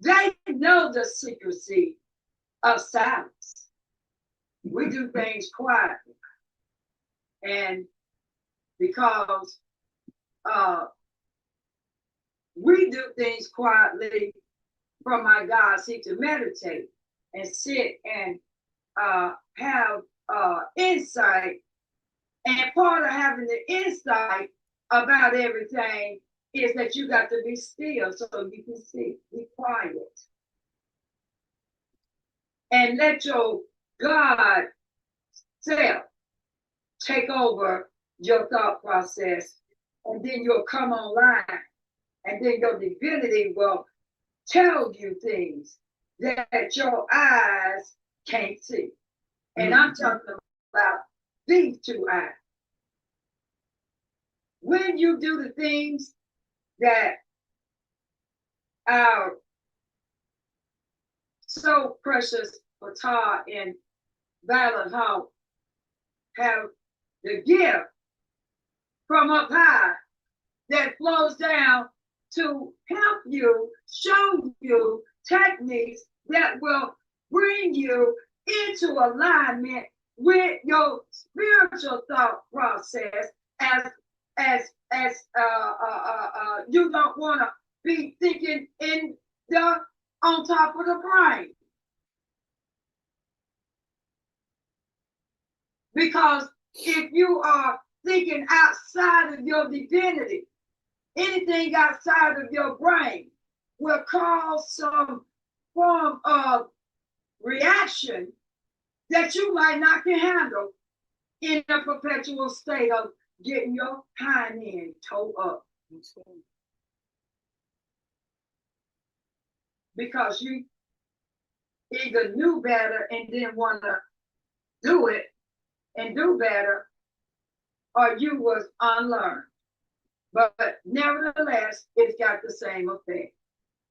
They know the secrecy of silence. We do things quietly. And because we do things quietly from our God, seek to meditate and sit and have insight. And part of having the insight about everything is that you got to be still so you can see, be quiet. And let your God self take over your thought process. And then you'll come online. And then your divinity will tell you things that your eyes can't see. And I'm talking about these two eyes. When you do the things that our so precious Fatah and Violet Hawk have the gift from up high that flows down to help you, show you techniques that will bring you into alignment with your spiritual thought process as you don't want to be thinking in the on top of the brain. Because if you are thinking outside of your divinity, anything outside of your brain will cause some form of reaction that you might not can handle in a perpetual state of getting your hind end toe up. Because you either knew better and didn't want to do it and do better, or you was unlearned. But nevertheless, it's got the same effect.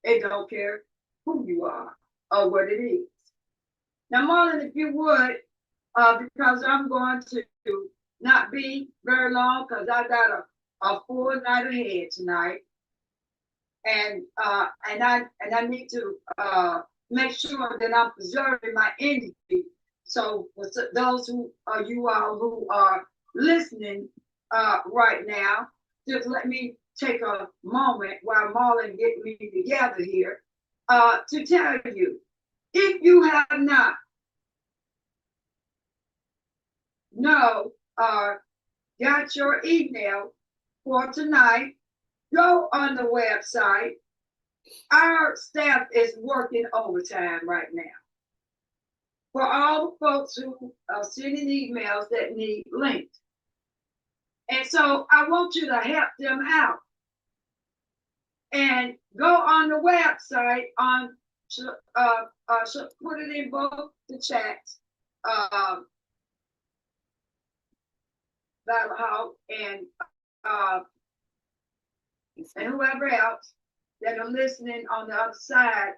It don't care who you are or what it is. Now, Marlon, if you would, because I'm going to not be very long, because I got a full night ahead tonight, and I need to make sure that I'm preserving my energy. So for those who are you all who are listening right now, just let me take a moment while Marlon get me together here to tell you, if you have not got your email for tonight, go on the website. Our staff is working overtime right now for all the folks who are sending emails that need links. And so I want you to help them out. And go on the website put it in both the chats. Battle Hawk and whoever else that are listening on the other side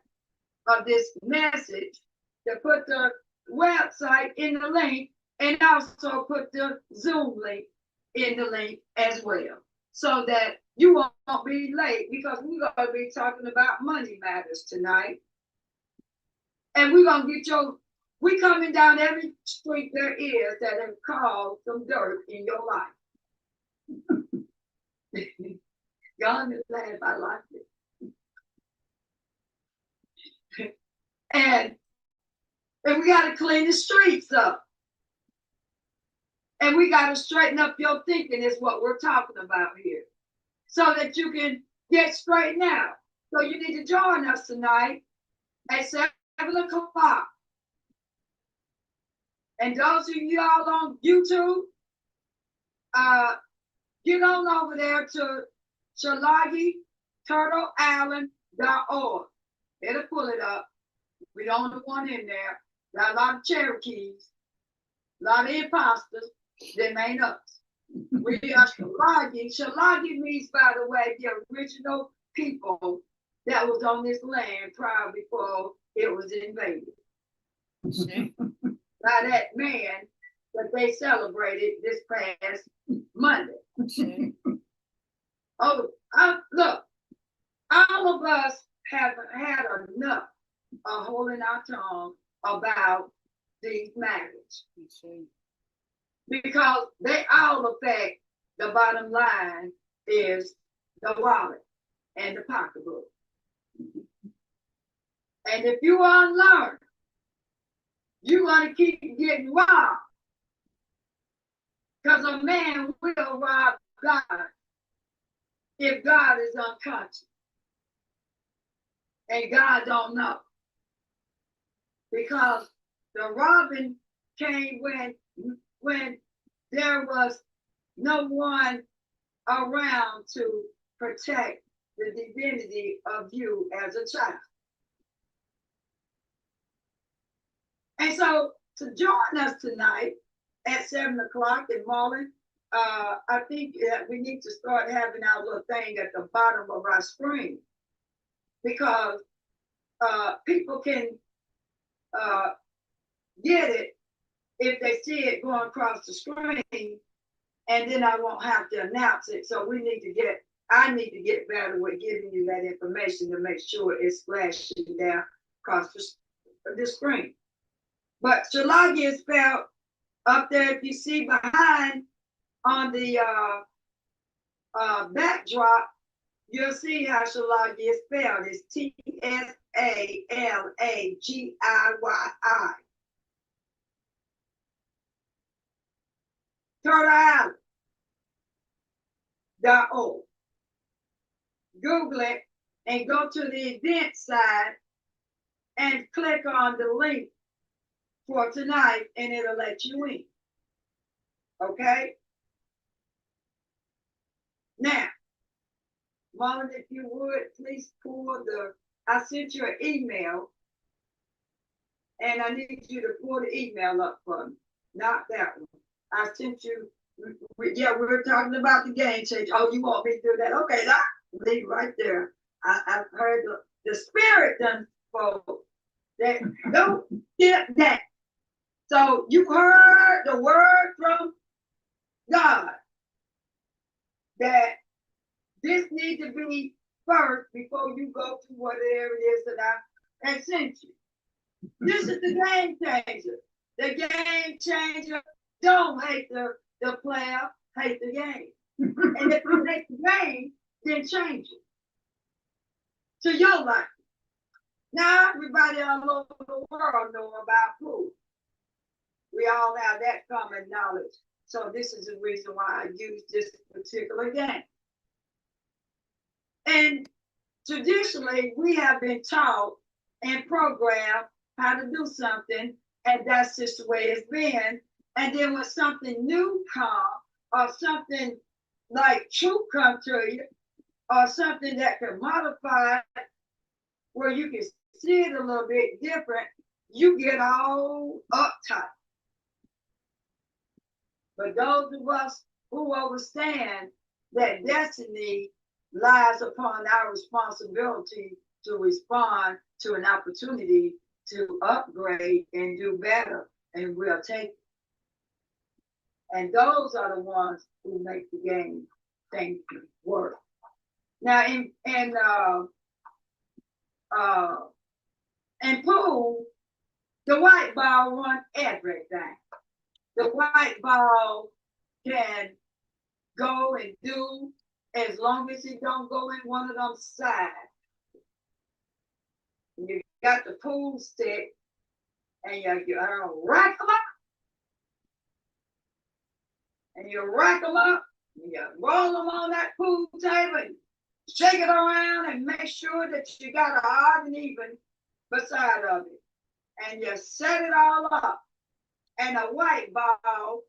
of this message, to put the website in the link and also put the Zoom link in the link as well, so that you won't be late, because we're going to be talking about money matters tonight. And we're going to get we coming down every street there is that have caused some dirt in your life. Y'all just laugh, I like it. And we got to clean the streets up. And we got to straighten up your thinking, is what we're talking about here, so that you can get straightened out. So you need to join us tonight at 7 o'clock. And those of you all on YouTube, get on over there to ShalagiTurtleIsland.org. It'll pull it up. We don't have one in there. Got a lot of Cherokees, a lot of imposters. Them ain't us. We are Shalagi. Shalagi means, by the way, the original people that was on this land prior before it was invaded. By that man that they celebrated this past Monday. Look, all of us haven't had enough of holding our tongue about these matters. Because they all affect the bottom line is the wallet and the pocketbook. And if you unlearn, you're going to keep getting robbed. Because a man will rob God if God is unconscious. And God don't know. Because the robbing came when there was no one around to protect the divinity of you as a child. And so to join us tonight at 7 o'clock in Marlin, I think that we need to start having our little thing at the bottom of our screen, because people can get it if they see it going across the screen, and then I won't have to announce it. So I need to get better with giving you that information to make sure it's flashing down across the screen. But Shalagi is spelled up there. If you see behind on the backdrop, you'll see how Shalagi is spelled. It's T-S-A-L-A-G-I-Y-I. TurtleIsland.org. Google it and go to the event side and click on the link for tonight, and it'll let you in. Okay? Now, Marlon, if you would, please pull I sent you an email, and I need you to pull the email up for me. Not that one. I sent you, we were talking about the game change. Oh, you want me to do that? Okay, leave right there. I've heard the spirit done spoke. That don't get that. So you heard the word from God that this needs to be first before you go to whatever it is that I have sent you. This is the game changer. The game changer don't hate the player, hate the game. And if you hate the game, then change it to your life. Now everybody all over the world know about food. We all have that common knowledge. So this is the reason why I use this particular game. And traditionally, we have been taught and programmed how to do something, and that's just the way it's been. And then when something new comes, or something like truth come to you, or something that can modify where you can see it a little bit different, you get all uptight. But those of us who understand that destiny lies upon our responsibility to respond to an opportunity to upgrade and do better, and we'll take it. And those are the ones who make the game thing work. Now in pool, the white ball won everything. The white ball can go and do as long as it don't go in one of them sides. And you got the pool stick, and you rack them up. And you rack them up, and you roll them on that pool table, and shake it around, and make sure that you got an odd and even beside of it. And you set it all up. And a white ball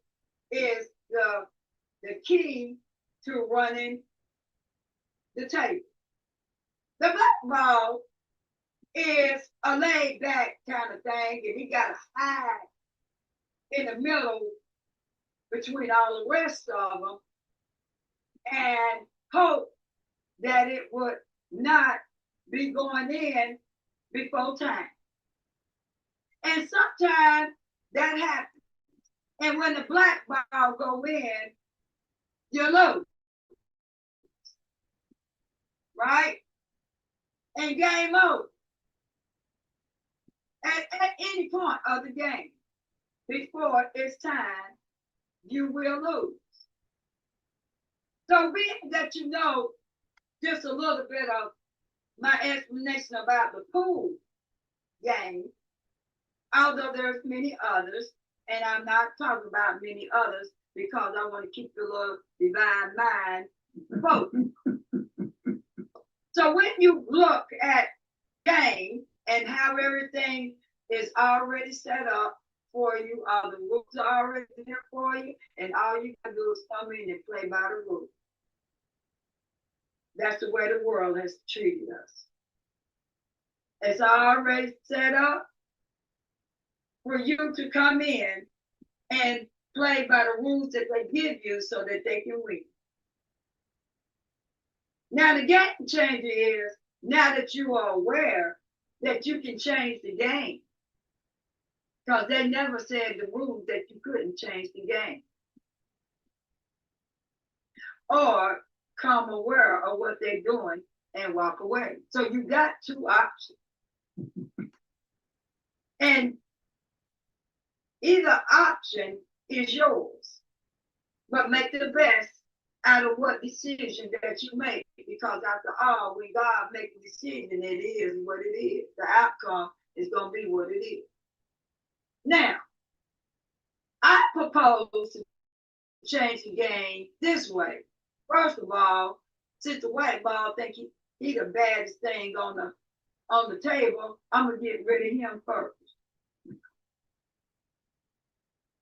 is the key to running the table. The black ball is a laid back kind of thing, and he got to hide in the middle between all the rest of them and hope that it would not be going in before time. And sometimes that happens. And when the black ball go in, you lose. Right? And and game over. At any point of the game, before it's time, you will lose. So being that you know just a little bit of my explanation about the pool game, although there's many others, and I'm not talking about many others because I want to keep the little divine mind focused. So when you look at game and how everything is already set up for you, all the rules are already there for you, and all you gotta do is come in and play by the rules. That's the way the world has treated us. It's already set up for you to come in and play by the rules that they give you so that they can win. Now the game changer is, now that you are aware that you can change the game, because they never said the rules that you couldn't change the game, or come aware of what they're doing and walk away. So you got two options. And either option is yours, but make the best out of what decision that you make, because after all, when God makes a decision, it is what it is. The outcome is going to be what it is. Now, I propose to change the game this way. First of all, since the white ball think he the baddest thing on the table, I'm gonna get rid of him first.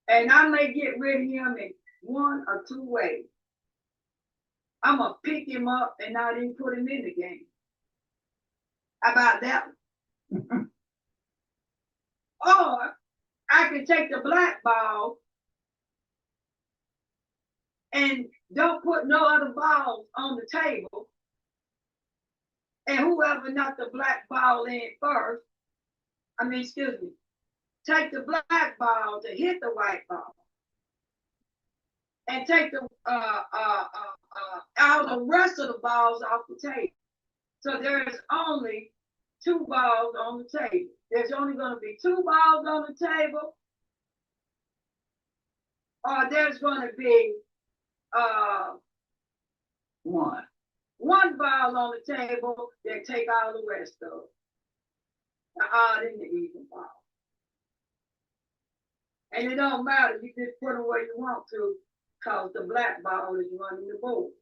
And I may get rid of him in one or two ways. I'm gonna pick him up and not even put him in the game. How about that one? Or I can take the black ball and don't put no other balls on the table. And whoever knocked the black ball in first, take the black ball to hit the white ball. And take all the rest of the balls off the table. So there's only 2 balls on the table. There's only going to be 2 balls on the table, or there's going to be one ball on the table that take all the rest of it. The odd and the even ball. And it don't matter, you just put them where you want to, because the black ball is running the board.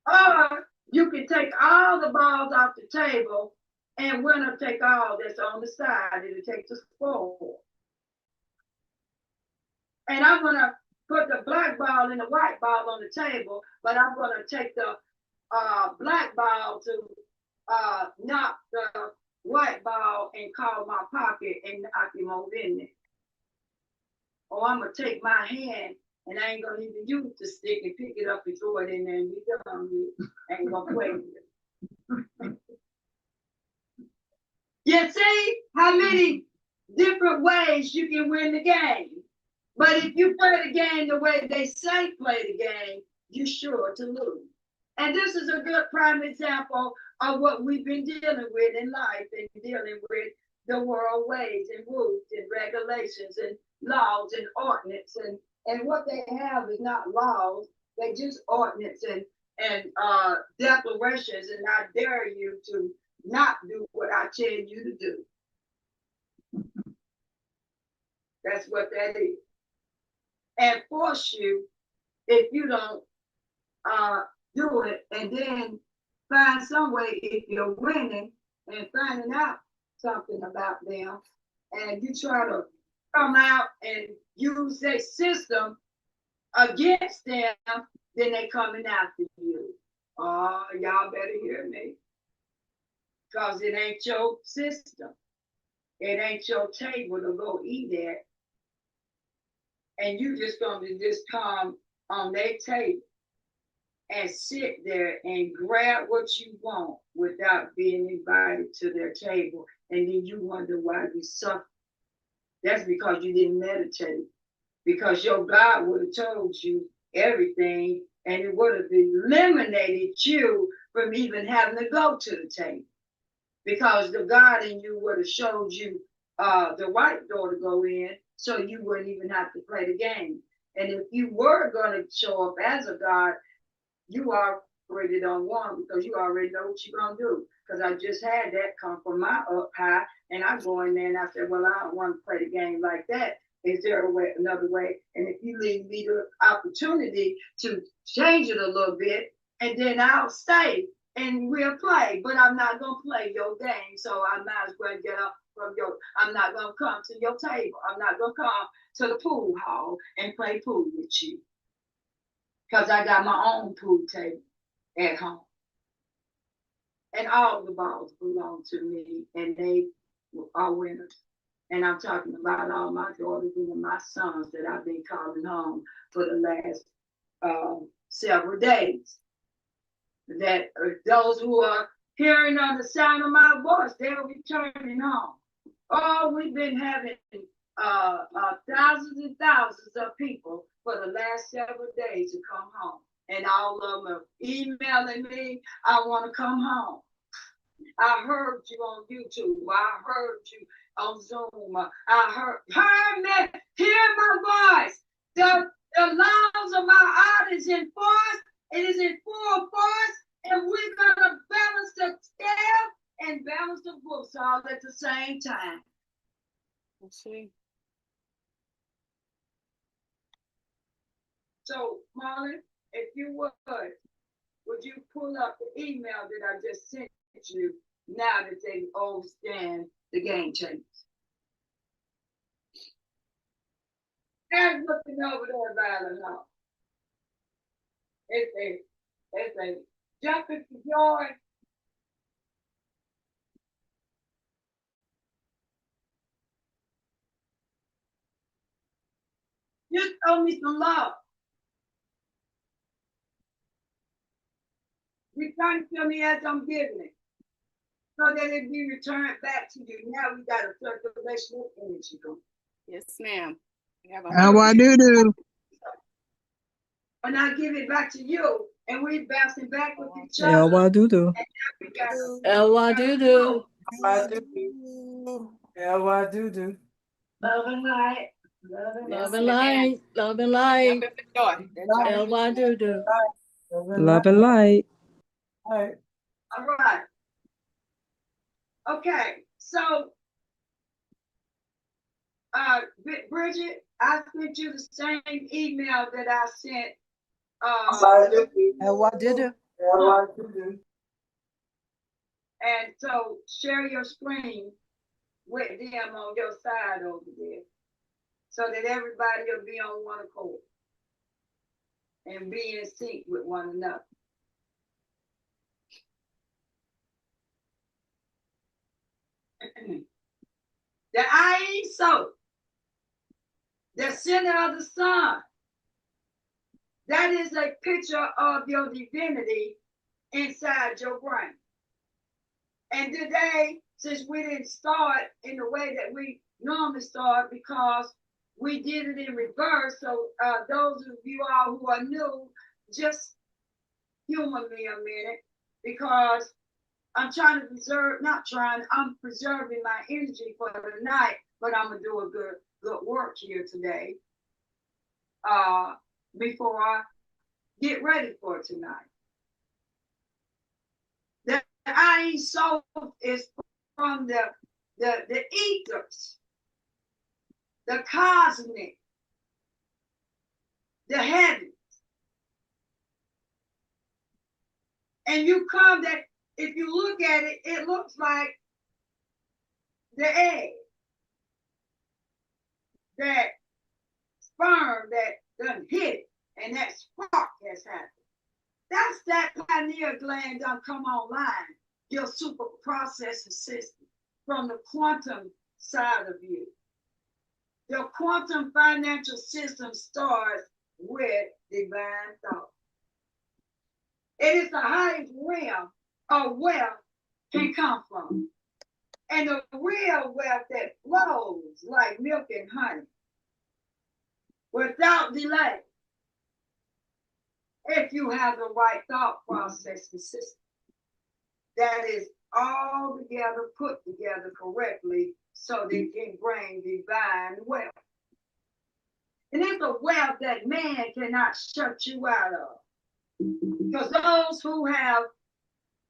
Or you can take all the balls off the table, and winner take all that's on the side. It'll take the scoreboard. And I'm gonna put the black ball and the white ball on the table, but I'm gonna take the black ball to knock the white ball and call my pocket and knock him over in there. Or I'm gonna take my hand and I ain't gonna even use the stick and pick it up and throw it in there and be done with it. I ain't gonna play with it. You see how many different ways you can win the game. But if you play the game the way they say play the game, you're sure to lose. And this is a good prime example of what we've been dealing with in life and dealing with the world ways and rules and regulations and laws and ordinances. And what they have is not laws, they just ordinance and declarations, and I dare you to not do what I tell you to do. That's what that is. And force you if you don't do it, and then find some way if you're winning and finding out something about them, and you try to come out and use their system against them, then they coming after you. Oh, y'all better hear me. Because it ain't your system. It ain't your table to go eat at. And you just gonna just come on their table and sit there and grab what you want without being invited to their table. And then you wonder why you suffer. That's because you didn't meditate. Because your God would have told you everything, and it would have eliminated you from even having to go to the table. Because the God in you would have showed you the right door to go in, so you wouldn't even have to play the game. And if you were going to show up as a God, you already don't want, because you already know what you're going to do. Because I just had that come from my up high, and I go in there and I said, well, I don't want to play the game like that. Is there a way, another way? And if you leave me the opportunity to change it a little bit, and then I'll stay and we'll play. But I'm not gonna play your game, so I might as well get up from your. I'm not gonna come to your table. I'm not gonna come to the pool hall and play pool with you, because I got my own pool table at home, and all the balls belong to me, and they are winners. And I'm talking about all my daughters and my sons that I've been calling home for the last several days. That those who are hearing on the sound of my voice, they're returning home. Oh, we've been having thousands and thousands of people for the last several days to come home. And all of them are emailing me, I want to come home. I heard you on YouTube. I heard you on Zoom. I heard me, hear my voice. The laws of my art is in force. It is in full force. And we're going to balance the scale and balance the books all at the same time. Let's see. So, Marlon, if you would you pull up the email that I just sent you now that they understand the game change? And looking over there, Violet Hall. It's a jumping for joy. Just throw me some love. Return to me as I'm giving it, so that it be returned back to you. Now we got a circulation of energy going. Yes, ma'am. How I do. When I give it back to you, and we bouncing back with each other. How I do. How I do. How I do. Love and light. Love and light. Love and light. Joy. How I do. Love and light. All right. Okay, so Bridget, I sent you the same email that I sent. How I do. And so share your screen with them on your side over there, so that everybody will be on one accord and be in sync with one another. The I ain't so. The center of the sun. That is a picture of your divinity inside your brain. And today, since we didn't start in the way that we normally start, because we did it in reverse, so those of you all who are new, just humor me a minute, because I'm trying to I'm preserving my energy for the night, but I'm gonna do a good work here today before I get ready for tonight. The I ain't so is from the ethers, the cosmic, the heavens. And you come that, if you look at it, it looks like the egg, that sperm that done hit it, and that spark has happened. That's that pineal gland done come online, your super processing system from the quantum side of you. Your quantum financial system starts with divine thought. It is the highest realm of wealth can come from. And the real wealth that flows like milk and honey without delay, if you have the right thought processing system. that is all together, put together correctly, so they can bring divine wealth. And it's a wealth that man cannot shut you out of. Because those who have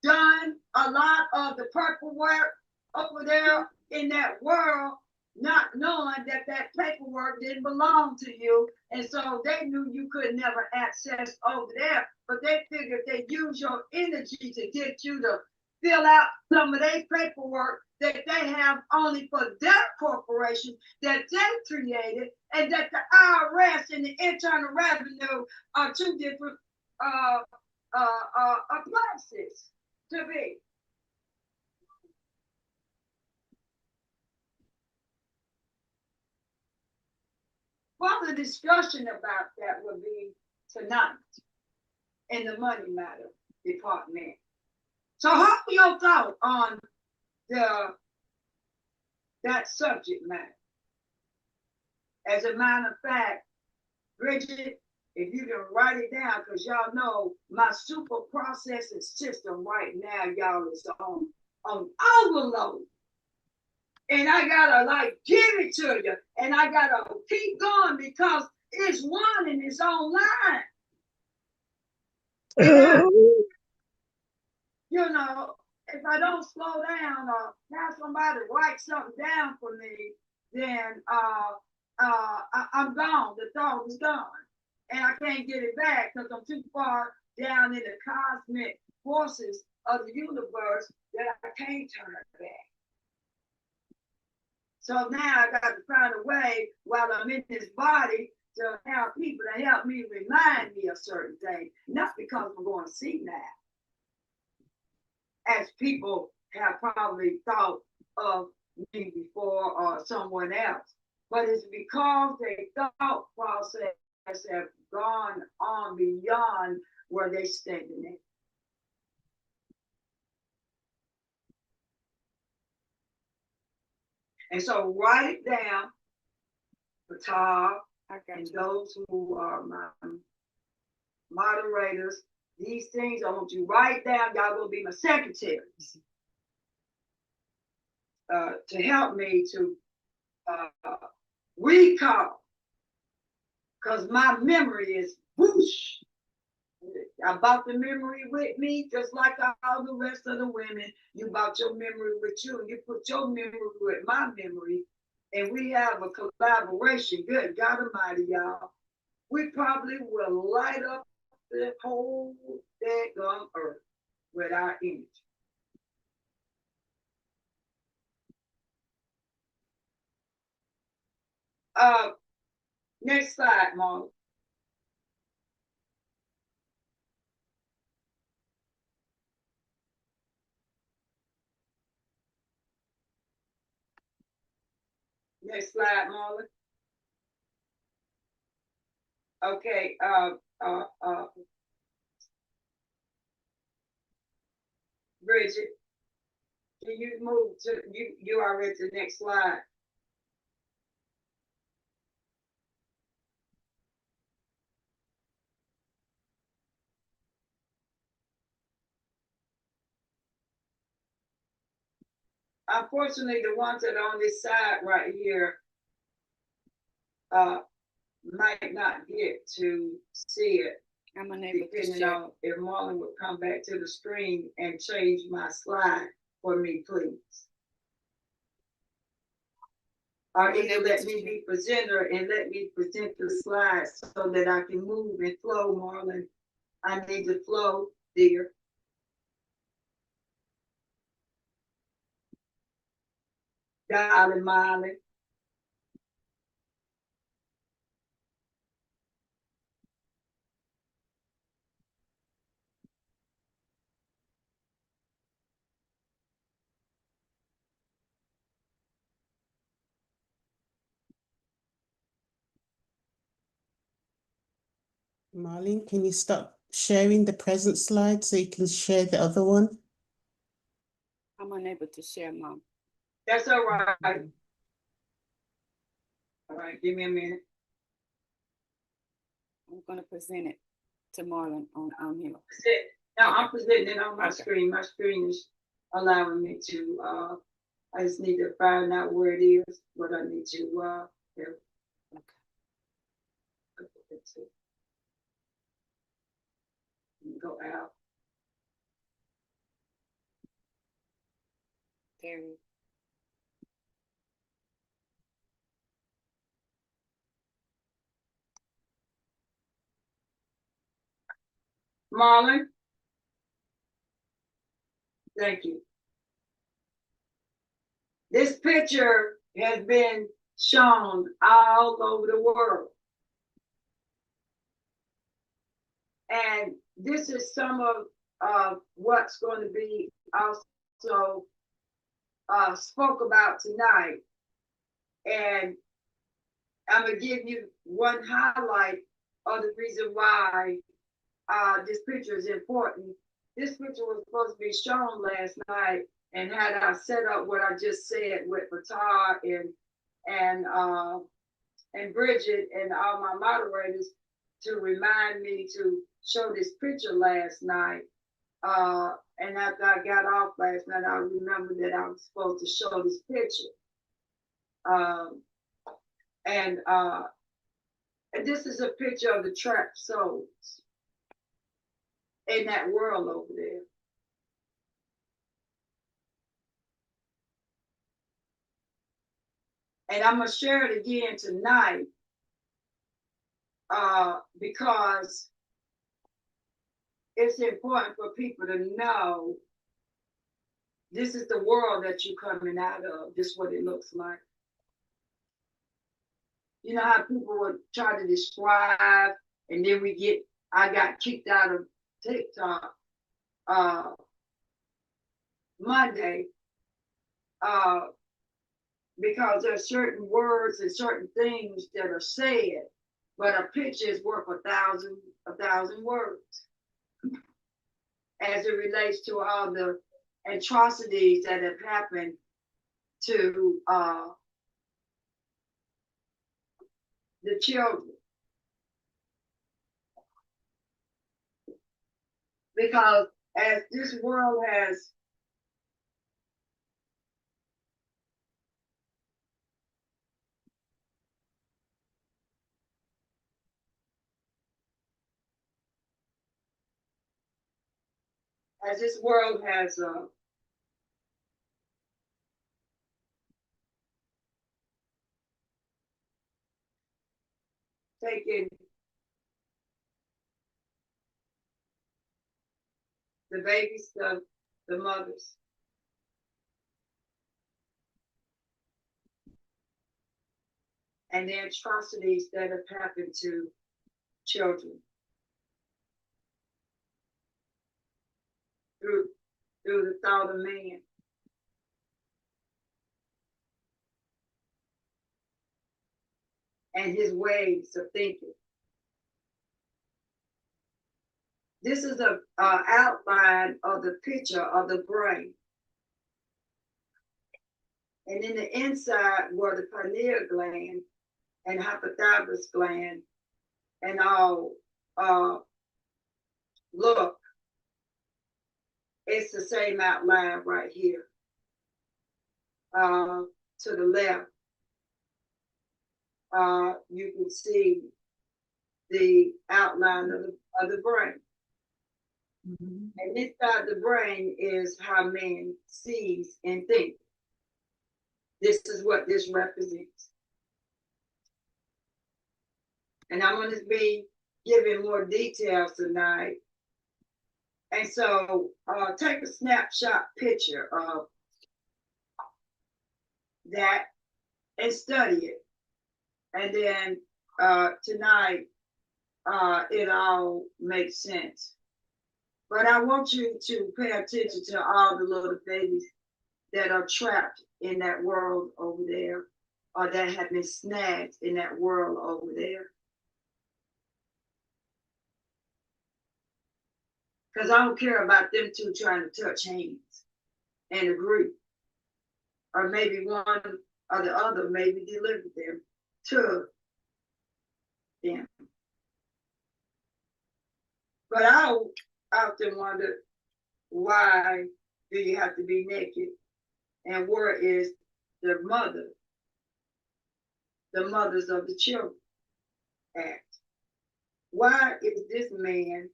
done a lot of the paperwork over there in that world, not knowing that that paperwork didn't belong to you, and so they knew you could never access over there, but they figured they use your energy to get you to fill out some of their paperwork that they have only for their corporation that they created, and that the IRS and the Internal Revenue are two different places to be. Well, the discussion about that would be tonight in the money matter department. So how are your thoughts on that subject matter? As a matter of fact, Bridget, if you can write it down, because y'all know my super processing system right now, y'all, is on overload. And I gotta like give it to you, and I gotta keep going because it's one in its own line. You know, if I don't slow down or have somebody write something down for me, then I'm gone. The thought is gone, and I can't get it back because I'm too far down in the cosmic forces of the universe that I can't turn it back. So now I got to find a way while I'm in this body to have people to help me remind me of certain things, not because I'm going to see now, as people have probably thought of me before or someone else, but it's because their thought process have gone on beyond where they're standing at. And so write it down, Patar, and those who are my moderators. These things I want you to write down. Y'all gonna be my secretaries to help me to recall, because my memory is whoosh. I brought the memory with me, just like all the rest of the women. You brought your memory with you, and you put your memory with my memory, and we have a collaboration. Good God Almighty, y'all. We probably will light up the whole daggone earth with our energy. Next slide, Marla. Next slide, Marla. Okay, Bridget, can you move to, you already to the next slide. Unfortunately, the ones that are on this side right here might not get to see it. I'm unable to Depending share. on if Marlon would come back to the screen and change my slide for me, please. Or either let me be presenter and let me present the slides so that I can move and flow, Marlon. I need to flow, dear. Darling Molly. Marlene, can you stop sharing the present slide so you can share the other one? I'm unable to share, Mom. That's all right. All right, give me a minute. I'm going to present it to Marlon on here. That's it. Now I'm presenting it on my screen. My screen is allowing me to, I just need to find out where it is, what I need to, do. Go out. There. Marlon? Thank you. This picture has been shown all over the world. And this is some of what's going to be also spoke about tonight. And I'm going to give you one highlight of the reason why this picture is important. This picture was supposed to be shown last night, and had I set up what I just said with Fatar and Bridget and all my moderators to remind me to show this picture last night. And after I got off last night, I remembered that I was supposed to show this picture. And this is a picture of the trapped souls in that world over there. And I'm going to share it again tonight because it's important for people to know this is the world that you're coming out of. This is what it looks like. You know how people would try to describe, and then I got kicked out of TikTok Monday because there are certain words and certain things that are said, but a picture is worth a thousand words as it relates to all the atrocities that have happened to the children. Because as this world has taken the babies, the mothers, and the atrocities that have happened to children through the thought of man. And his ways of thinking. This is a outline of the picture of the brain. And in the inside were the pineal gland and hypothalamus gland and all. Look, it's the same outline right here. To the left, you can see the outline of the brain. Mm-hmm. And inside the brain is how man sees and thinks. This is what this represents. And I'm going to be giving more details tonight. And so take a snapshot picture of that and study it. And then tonight, it all makes sense. But I want you to pay attention to all the little babies that are trapped in that world over there, or that have been snagged in that world over there. Because I don't care about them two trying to touch hands and agree. Or maybe one or the other maybe deliver them to them. But often wondered, why do you have to be naked? And where is the mothers of the children at? Why is this man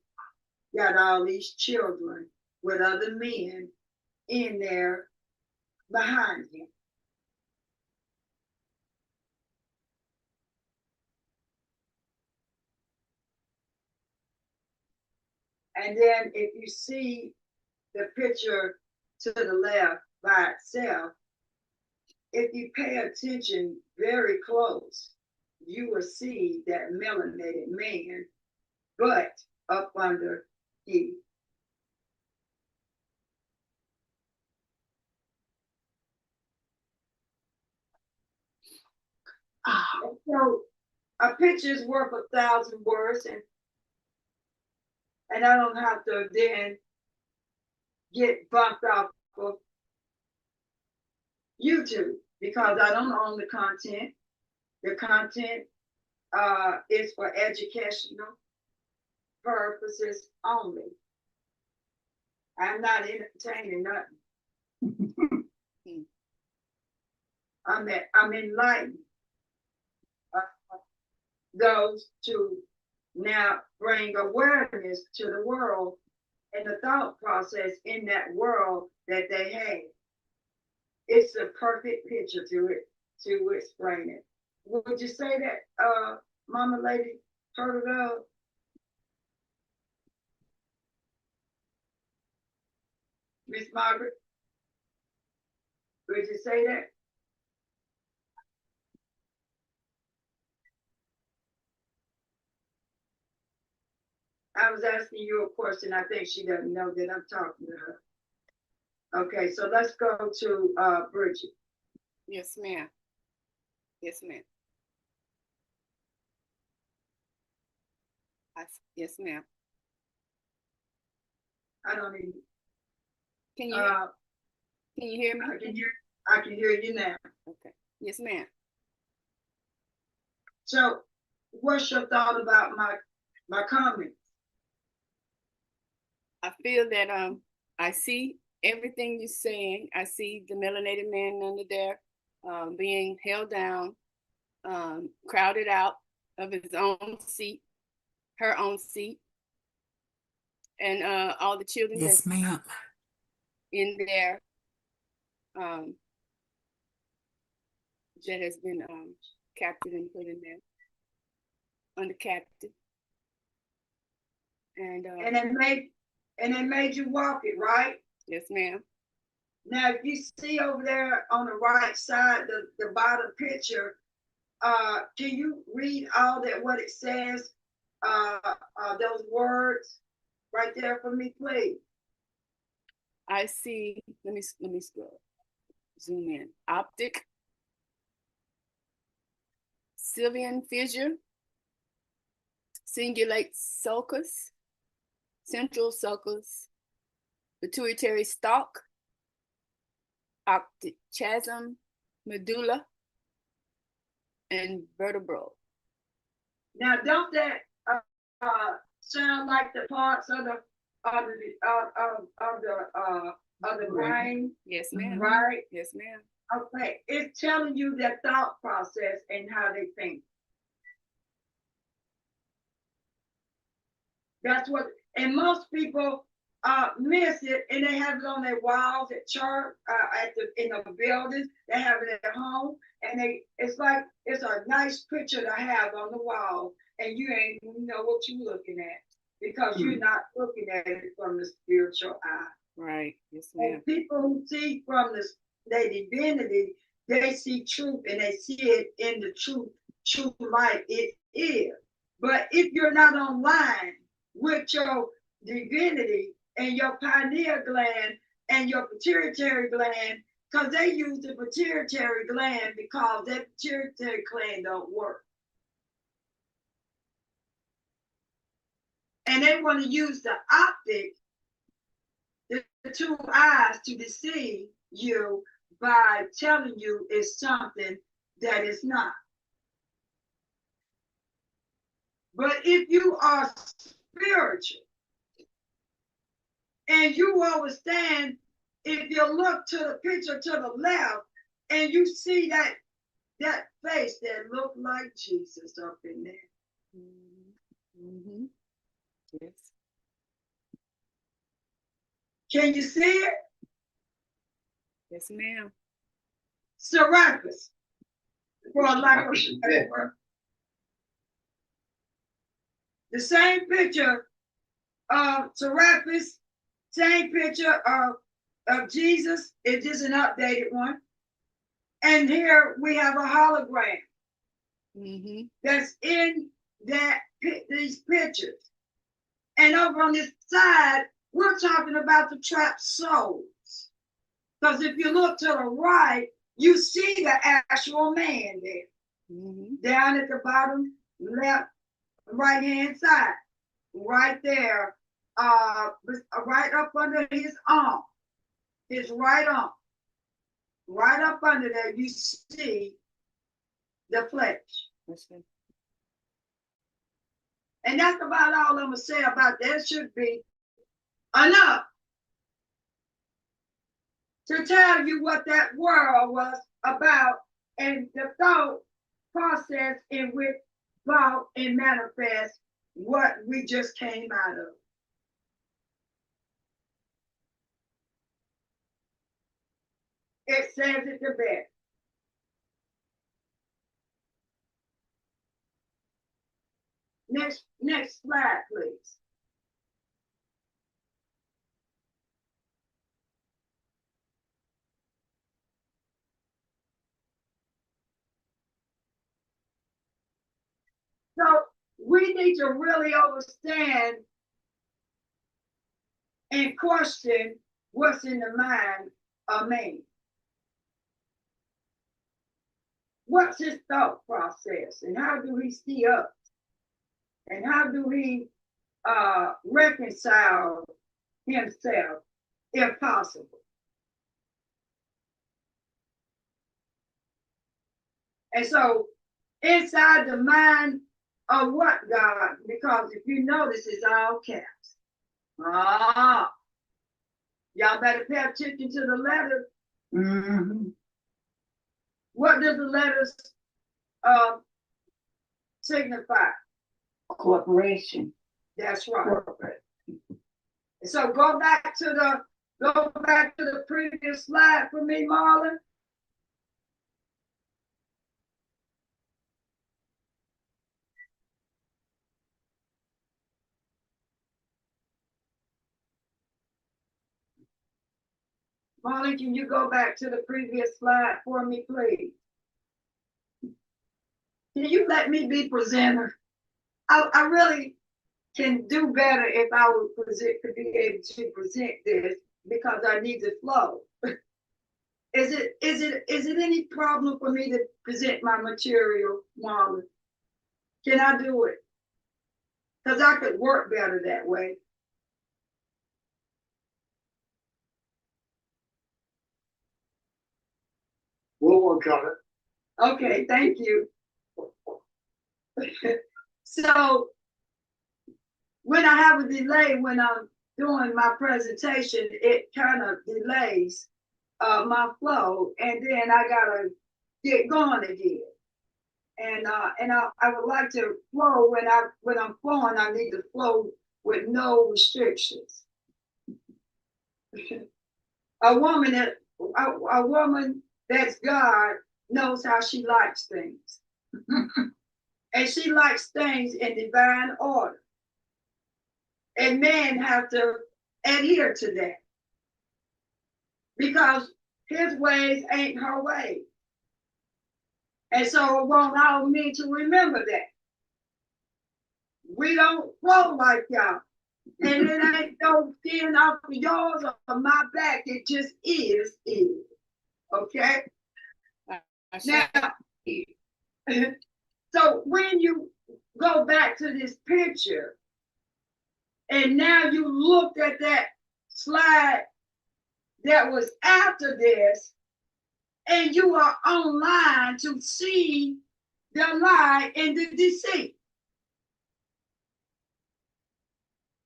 got all these children with other men in there behind him? And then if you see the picture to the left by itself, if you pay attention very close, you will see that melanated man, but up under he. So a picture is worth 1,000 words, and I don't have to then get bumped off of YouTube because I don't own the content. The content is for educational purposes only. I'm not entertaining nothing. I'm enlightened. Those to now bring awareness to the world and the thought process in that world that they have. It's a perfect picture to explain it. Would you say that, Mama Lady Turtle Dove? Miss Margaret? Would you say that? I was asking you a question. I think she doesn't know that I'm talking to her. Okay, so let's go to Bridget. Yes, ma'am. Yes, ma'am. Yes, ma'am. I don't even. Can you hear me? I can hear you now. Okay. Yes, ma'am. So, what's your thought about my comment? I feel that I see everything you're saying. I see the melanated man under there being held down, crowded out of his own seat, her own seat, and all the children Yes, ma'am. in there that has been captured and put in there under captive. And it made you walk it, right? Yes, ma'am. Now, if you see over there on the right side, the bottom picture, can you read all that what it says? Those words right there for me, please. I see. Let me scroll. Zoom in. Optic. Sylvian fissure. Cingulate sulcus. Central sulcus. Pituitary stalk. Optic chiasm. Medulla. And vertebral. Now, don't that sound like the parts of the brain? Yes, ma'am. Right? Yes, ma'am. Okay, it's telling you their thought process and how they think. That's what, and most people miss it, and they have it on their walls at church, in the buildings. They have it at home, and it's like it's a nice picture to have on the wall, and you ain't know what you're looking at because you're not looking at it from the spiritual eye. Right. Yes, ma'am. And people who see from their divinity, they see truth, and they see it in the true light it is. But if you're not online with your divinity and your pineal gland and your pituitary gland, because they use the pituitary gland because that pituitary gland don't work. And they want to use the optic, the two eyes, to deceive you by telling you it's something that is not. But if you are spiritual, And you understand if you look to the picture to the left and you see that face that looked like Jesus up in there. Mm-hmm. Yes. Can you see it? Yes, ma'am. Serapis. For a lack of paper. The same picture of Serapis, same picture of Jesus. It is an updated one. And here we have a hologram that's in these pictures. And over on this side, we're talking about the trapped souls. Because if you look to the right, you see the actual man there. Down at the bottom, left, right hand side, right there, right up under his arm, his right arm. Right up under there, you see the flesh. And that's about all I'm going to say about that. Should be enough to tell you what that world was about and the thought process in which thought and manifest what we just came out of. It says it the best. Next slide, please. So we need to really understand and question what's in the mind of man. What's his thought process and how do he see us? And how do he reconcile himself if possible? And so inside the mind of what, God? Because if you notice, it's all caps. Y'all better pay attention to the letters. What does the letters signify? Corporation. That's right. Corporate. So go back to the previous slide for me, Marlon. Marlon, can you go back to the previous slide for me, please? Can you let me be presenter? I really can do better if I could be able to present this because I need to flow. Is it any problem for me to present my material, Marlon? Can I do it? Because I could work better that way. We'll work on it. Okay, thank you. So when I have a delay when I'm doing my presentation, it kind of delays my flow, and then I gotta get going again. And I would like to flow when I'm flowing. I need to flow with no restrictions. A woman that's God knows how she likes things. And she likes things in divine order. And men have to adhere to that. Because his ways ain't her ways. And so it won't allow me to remember that. We don't flow like y'all. And it ain't no skin off of yours or my back. It just is. Okay? Now, so when you go back to this picture, and now you looked at that slide that was after this, and you are online to see the lie and the deceit.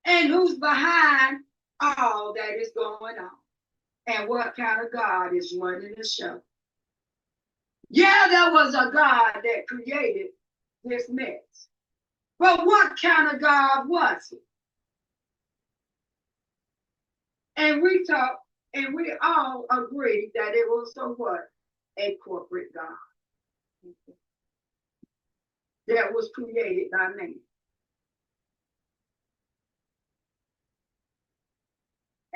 And who's behind all that is going on and what kind of God is running the show. Yeah, there was a God that created this mess. But what kind of God was it? And we talked and we all agreed that it was a what? A corporate God that was created by man.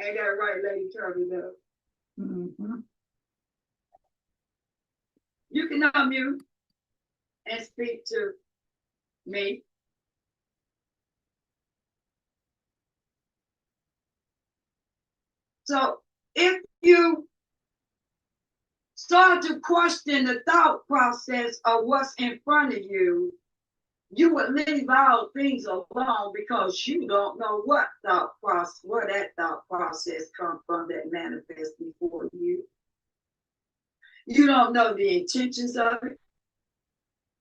Ain't that right, Lady Turvey Love? Mm-hmm. You can unmute and speak to me. So if you start to question the thought process of what's in front of you, you would leave all things alone because you don't know what thought process, where that thought process comes from that manifests before you. You don't know the intentions of it.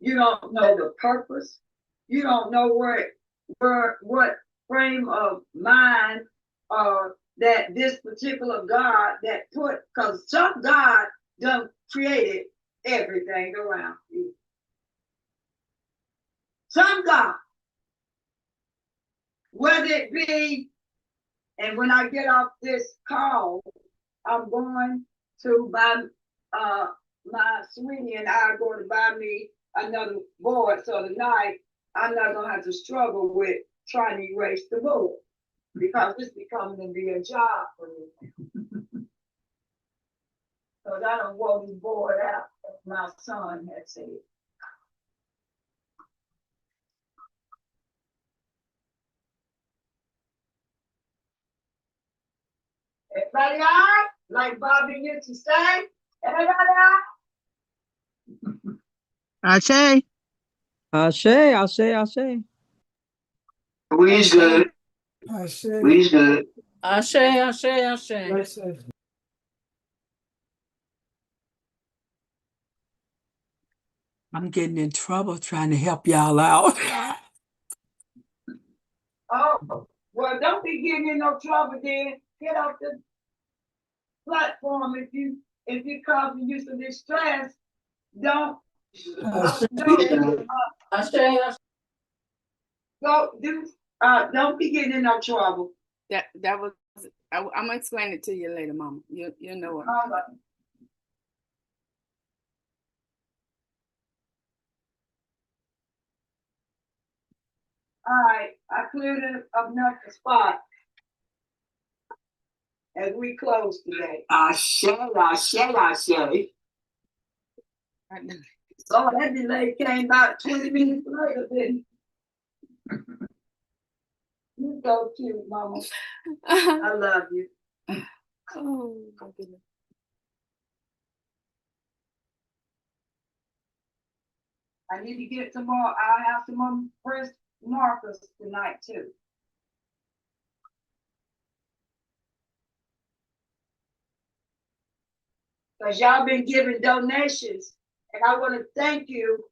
You don't know the purpose. You don't know what frame of mind that this particular God that put, because some God done created everything around you. Some God, whether it be, and when I get off this call, I'm going to buy, my sweetie and I are going to buy me another board. So tonight, I'm not going to have to struggle with trying to erase the board because it's becoming to be a job for me. Because I don't want this board out, as my son had said. Everybody all right? Like Bobby used to say, everybody all right? Ashe. Ashe, Ashe, Ashe. We's good. Ashe. We's good. Ashe, Ashe, Ashe. I'm getting in trouble trying to help y'all out. Oh, well, don't be getting in no trouble then. Get off the platform if you causing you some distress. Don't go do don't be getting in no trouble. That was I'm gonna explain it to you later, Mama. You know what. All right, I cleared enough the spot as we close today. Ashe, Ashe, Ashe. So that delay came about 20 minutes later, didn't it? You so cute, Mama. I love you. Oh my goodness. I need to get some more. I'll have some more press markers tonight too. Because y'all been giving donations. And I want to thank you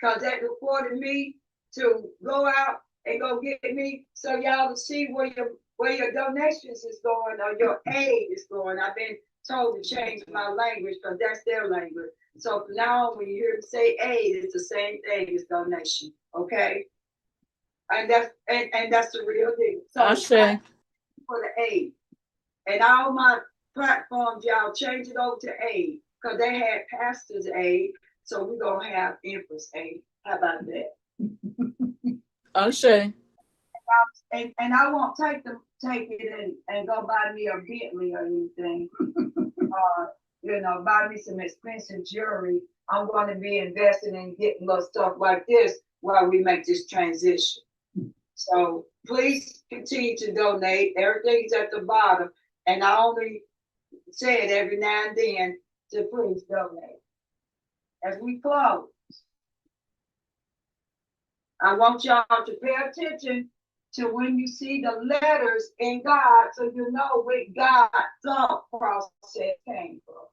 because that reported me to go out and go get me so y'all to see where your donations is going or your aid is going. I've been told to change my language because that's their language. So from now on, when you hear them say aid, it's the same thing as donation. Okay? And that's the real thing. So I say for the aid. And all my platforms, y'all change it over to aid because they had pastors aid, so we're gonna have Empress aid. How about that? I say. And I won't take it and go buy me a Bentley or anything. Buy me some expensive jewelry. I'm going to be investing in getting little stuff like this while we make this transition. So please continue to donate. Everything's at the bottom. And I only say it every now and then to please donate. As we close, I want y'all to pay attention to when you see the letters in God so you know where God's thought process came from.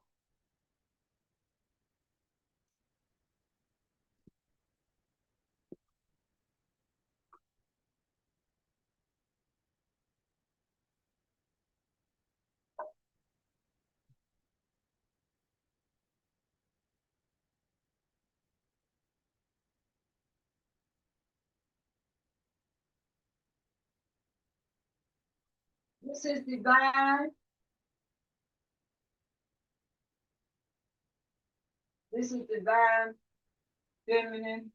This is divine. This is divine, feminine.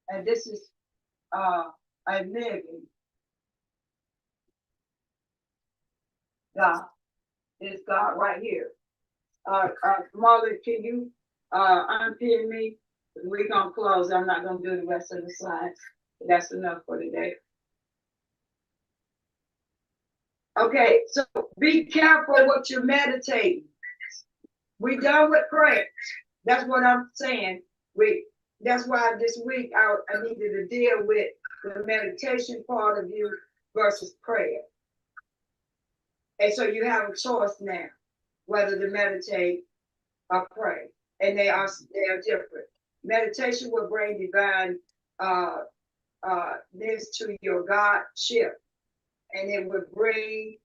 And this is a living God. It's God right here. Marlon, can you unpin me? We're gonna close. I'm not gonna do the rest of the slides. That's enough for today. Okay, so be careful what you're meditating. We done with prayer. That's what I'm saying. That's why this week I needed to deal with the meditation part of you versus prayer. And so you have a choice now whether to meditate or pray. And they are different. Meditation will bring divine this to your Godship, and it will bring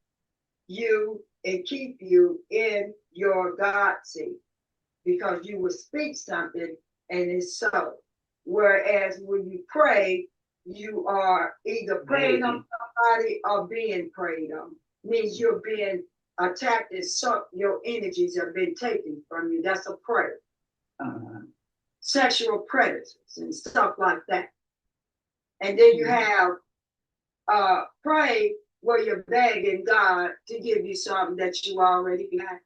you and keep you in your God seat, because you will speak something and it's so. Whereas when you pray, you are either praying on somebody or being prayed on. Means you're being attacked and so your energies have been taken from you. That's a prayer. Sexual predators and stuff like that. And then you have pray where you're begging God to give you something that you already got.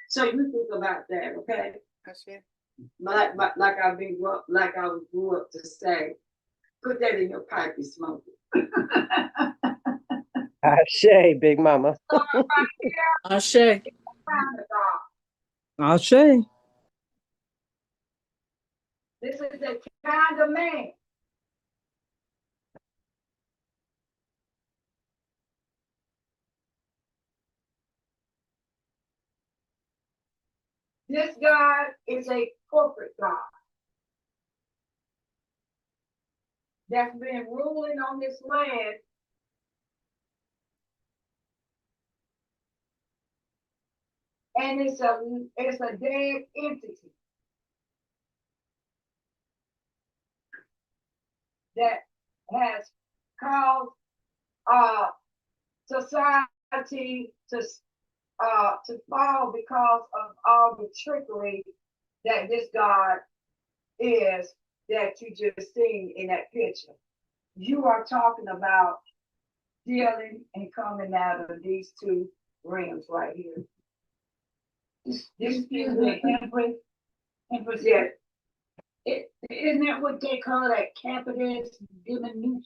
So you think about that, okay? Ashe. Like I grew up to say, put that in your pipe and smoke it. Ashe, big mama. So right here, Ashe. find the God. Ashe. This is the kind of man. This God is a corporate God that's been ruling on this land and it's a dead entity that has caused society to fall because of all the trickery that this God is that you just seen in that picture. You are talking about dealing and coming out of these two realms right here. This is the Empress. Yeah. Isn't that what they call that capitis diminutio?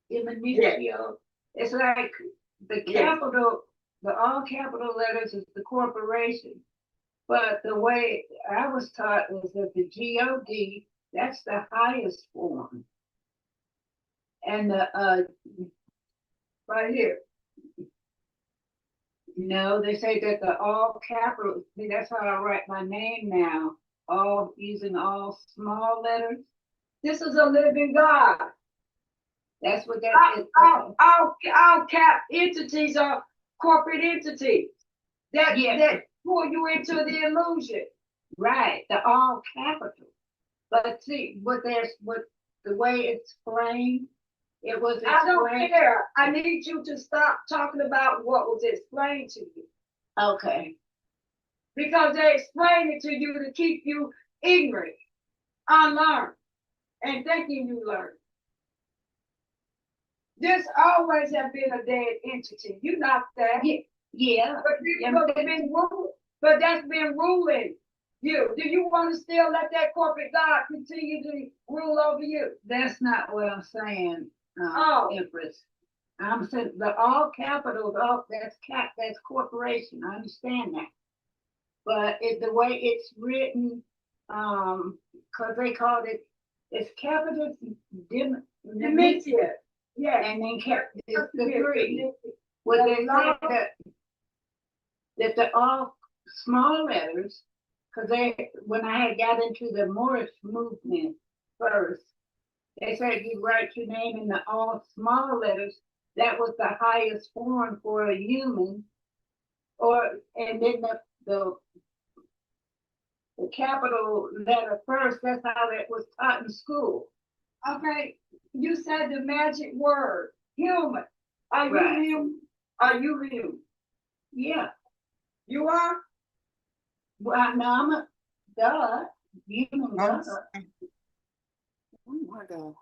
Yeah. It's like the capital, the all capital letters is the corporation. But the way I was taught was that the God, that's the highest form. And the right here. No, they say that the all capital, that's how I write my name now, all using all small letters. This is a living God. That's what that is. All cap entities are corporate entities that pull you into the illusion. Right, the all capital. But see, what the way it's framed, it was explained. I don't care. I need you to stop talking about what was explained to you. Okay. Because they explained it to you to keep you ignorant, unlearned, and thinking you learned. This always have been a dead entity. You know that. Yeah. But that's been ruling you. Do you want to still let that corporate God continue to rule over you? That's not what I'm saying, Empress. I'm saying the all capitals, that's corporation. I understand that. But the way it's written, because they called it's capital dimension. Yeah. And then it's the three. Well, they said that the all small letters, because when I had got into the Morris movement first, they said you write your name in the all small letters. That was the highest form for a human, and then the the capital letter first. That's how it was taught in school. Okay, you said the magic word, human. Are you Right. human? Are you human? Yeah. You are? Well, no, I'm a duh. Human duh. Oh my God.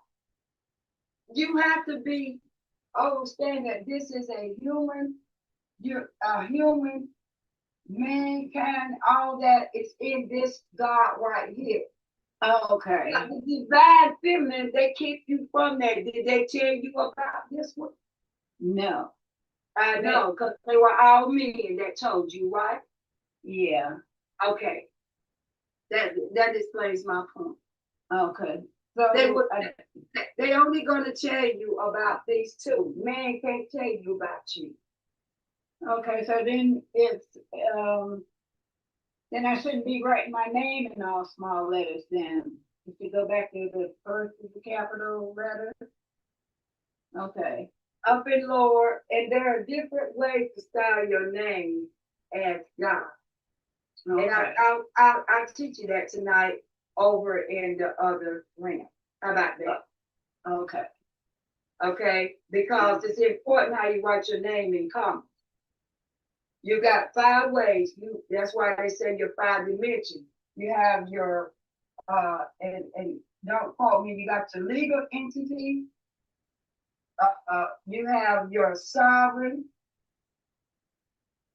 You have to be understand that this is a human, you're a human, mankind, all that is in this God right here. Okay. Now, the divine feminine, they keep you from that. Did they tell you about this one? No. I know, because they were all men that told you, right? Yeah. Okay. That explains my point. Okay. So They only gonna tell you about these two. Man can't tell you about you. okay, so then it's then I shouldn't be writing my name in all small letters then. If you go back to the first of the capital letter. Okay. Up and lower, and there are different ways to style your name as God. Okay. And I'll teach you that tonight over in the other realm. How about that? Okay. Okay, because it's important how you write your name in common. You got 5 ways. That's why they say your 5 dimensions. You have your and don't quote me, you got your legal entity, you have your sovereign,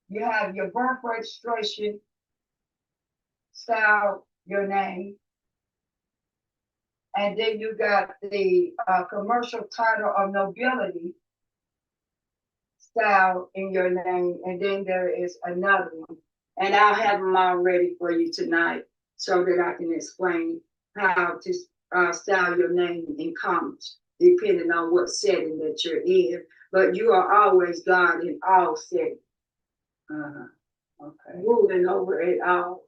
you have your birth registration, style your name, and then you got the commercial title of nobility style in your name, and then there is another one. And I'll have them all ready for you tonight so that I can explain how to style your name in comments, depending on what setting that you're in. But you are always God in all settings. Okay. Ruling over it all.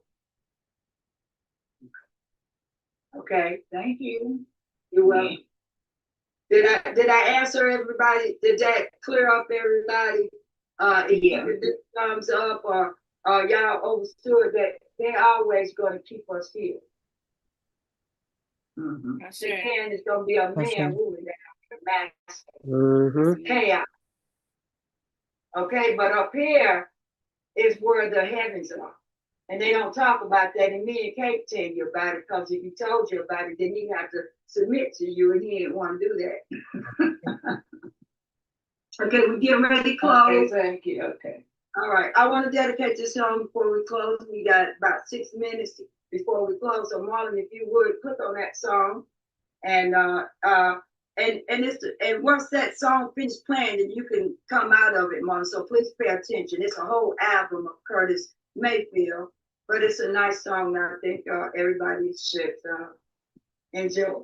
Okay, Thank you. you're welcome. Did I answer everybody? Did that clear up everybody? If you could do thumbs up, or y'all understood that they're always gonna keep us here. Mm-hmm. The man is gonna be a man ruling that master. Mm-hmm. Chaos. Okay, but up here is where the heavens are. And they don't talk about that, and me and Kate tell you about it, because if he told you about it, then he had to submit to you, and he didn't want to do that. Okay, we getting ready to close. Okay, thank you. Okay. All right, I want to dedicate this song before we close. We got about 6 minutes before we close. So Marlon, if you would click on that song, and once that song finishes playing, then you can come out of it, Marlon. So please pay attention. It's a whole album of Curtis Mayfield, but it's a nice song that I think everybody should enjoy.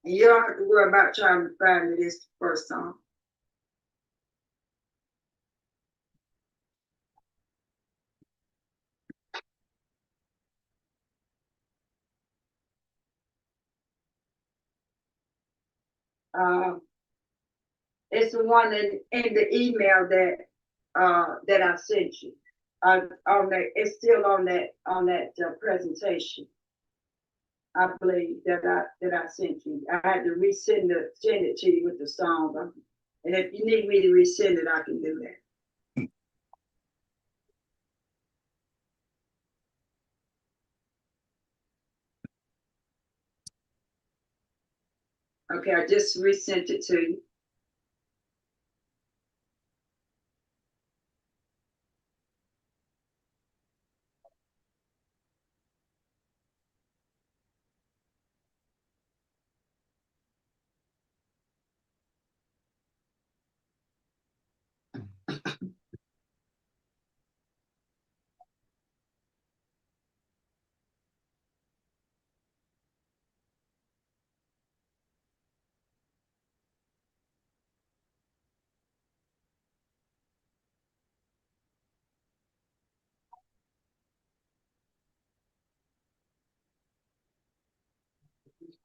And you don't have to worry about trying to find it. It's the first song. It's the one in the email that I sent you. On that, it's still on that presentation. I believe that I sent you. I had to send it to you with the song. And if you need me to resend it, I can do that. Okay, I just resent it to you.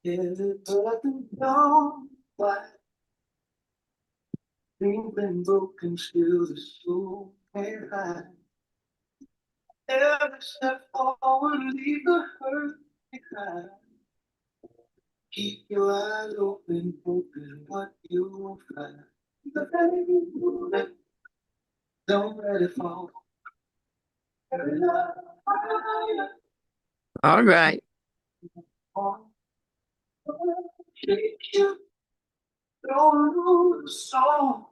Is it but the dawn? Why? Things been broken, still the soul can't hide. Every step forward, leave the hurt behind. Keep your eyes open, hoping what you'll find. The baby moving, don't let it fall. Every love, All right. keep you, don't lose the song.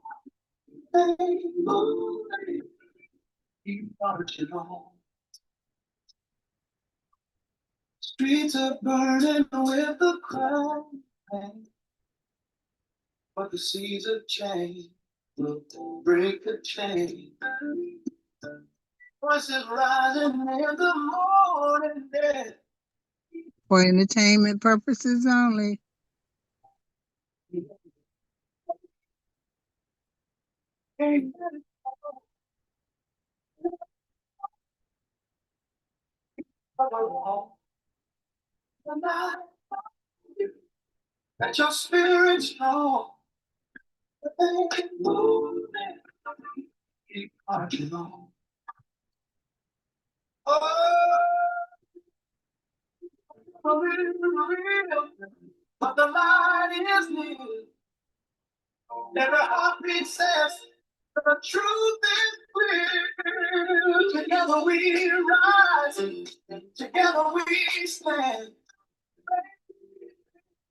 Baby moving, keep marching on. Streets are burning with the crowd, but the seas of change will break the chain. Voices rising in the morning air. For entertainment purposes only. Let your spirit strong. Keep marching on. Oh, but the light is near. Every heartbeat says the truth is clear. Together we rise, together we stand.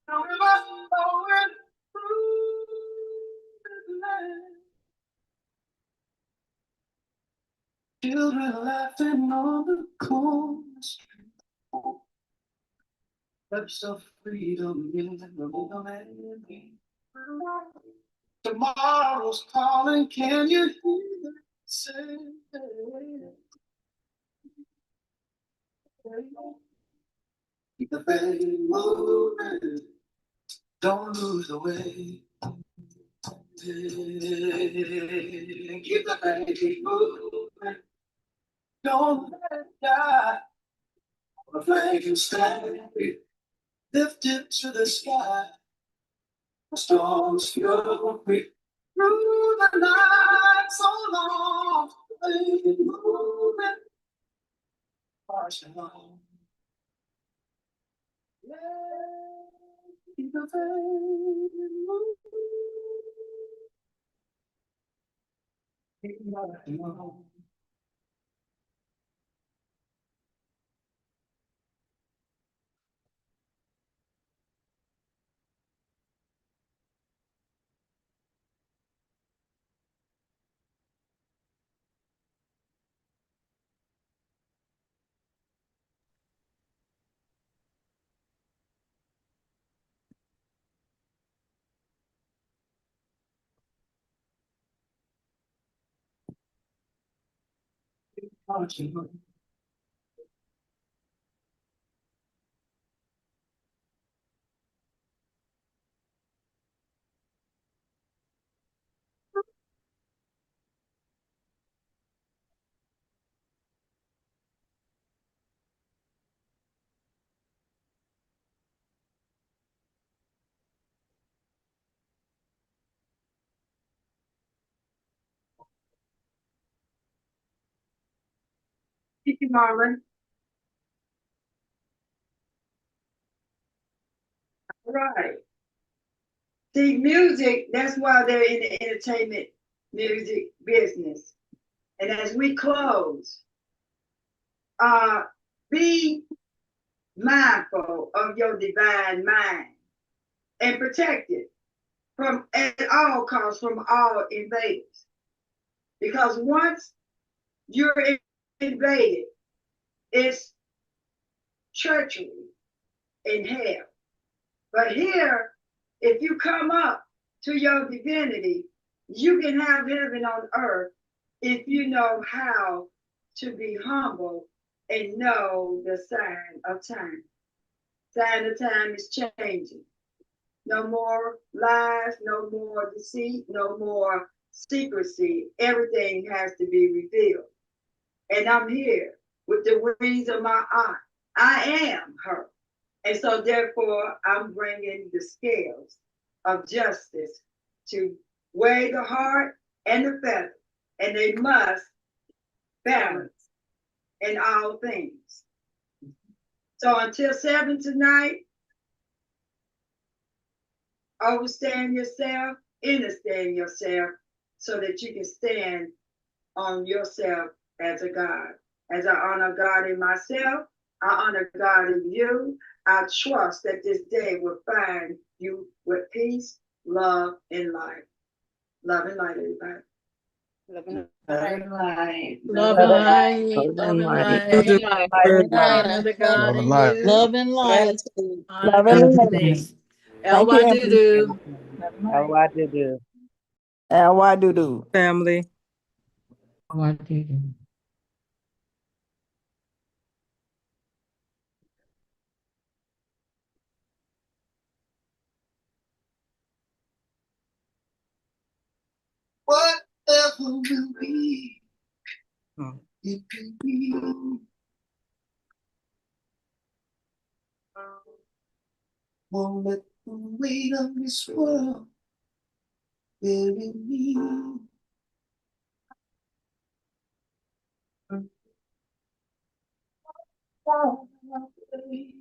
The river flowing through the land. Children laughing on the corner street. Steps of freedom in the land. Tomorrow's calling, can you hear it say? Keep the baby moving, don't lose the way. Keep the baby moving, don't let it die. The flag can stand, lifted to the sky. The storms fury through the night so long. Baby moving, marching on. Yeah, keep the baby moving. Keep marching on. Marching on. Thank you, Marlon. All right. See, music, that's why they're in the entertainment music business. And as we close, be mindful of your divine mind and protect it from at all costs from all invaders. Because once you're invaded, it's treachery in hell. But here, if you come up to your divinity, you can have heaven on earth if you know how to be humble and know the sign of time. Sign of time is changing. No more lies, no more deceit, no more secrecy. Everything has to be revealed. And I'm here with the wings of my eye. I am her. And so therefore, I'm bringing the scales of justice to weigh the heart and the feather. And they must balance. in all things. So until 7 tonight, overstand yourself, understand yourself, so that you can stand on yourself as a God. As I honor God in myself, I honor God in you. I trust that this day will find you with peace, love, and light. Love and light, everybody. Love and Light. Love and light, Love love and and light. light, Good honor the God Love and in light. you, Love and light. honor Love God and light. today. L Thank you, Y do everyone. do. L-Y-do-do. L-Y-do-do. family. Whatever will be, Oh. it can be. Won't let the weight of this world bury me. Far away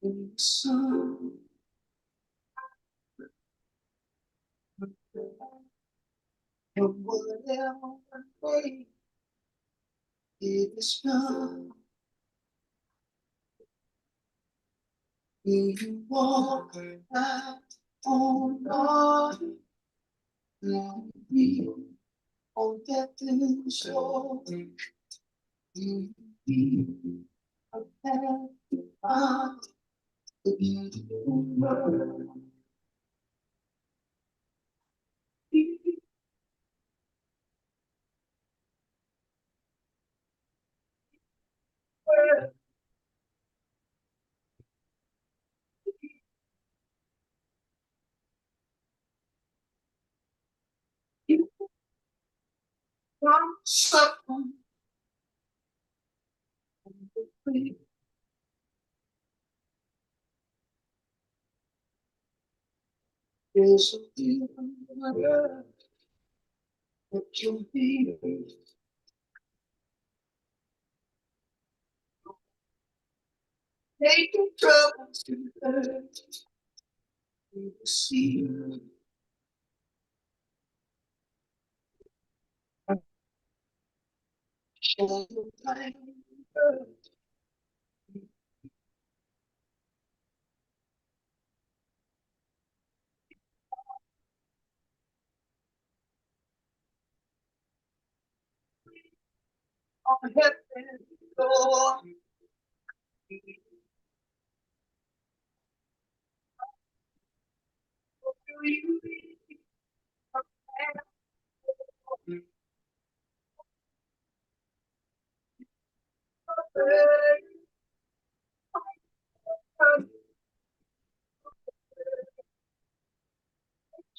in the sun. And whatever way it is done, will you walk out on God? Let me on that little shore. Will you be a path of the beautiful world? Something is a feeling that you'll be. Taking trouble to hurt. You will see. Show the light. On heaven's door.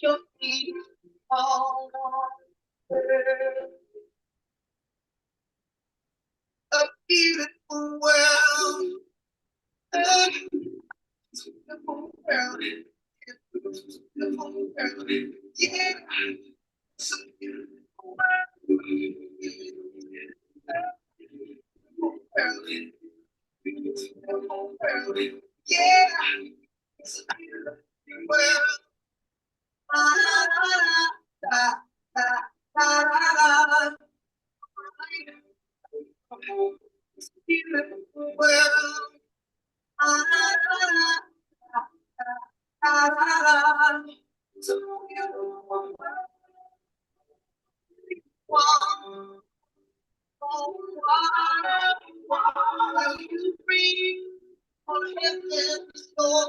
Your feet all on earth. A beautiful world. A beautiful world. Beautiful world. Yeah. It's a beautiful world. Beautiful world. Beautiful world. Yeah. It's a beautiful world. La la la la la la. Beautiful world. La la la la la. It's a beautiful world. One, while you breathe on heaven's door.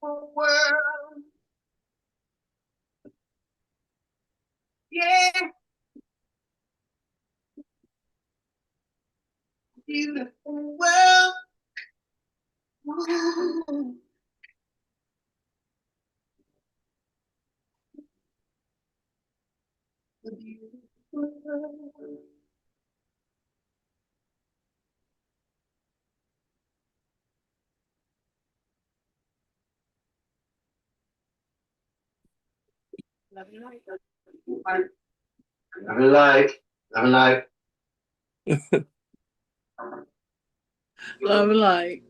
World, yeah. Love and light. Love and light. Love and light. Love and light.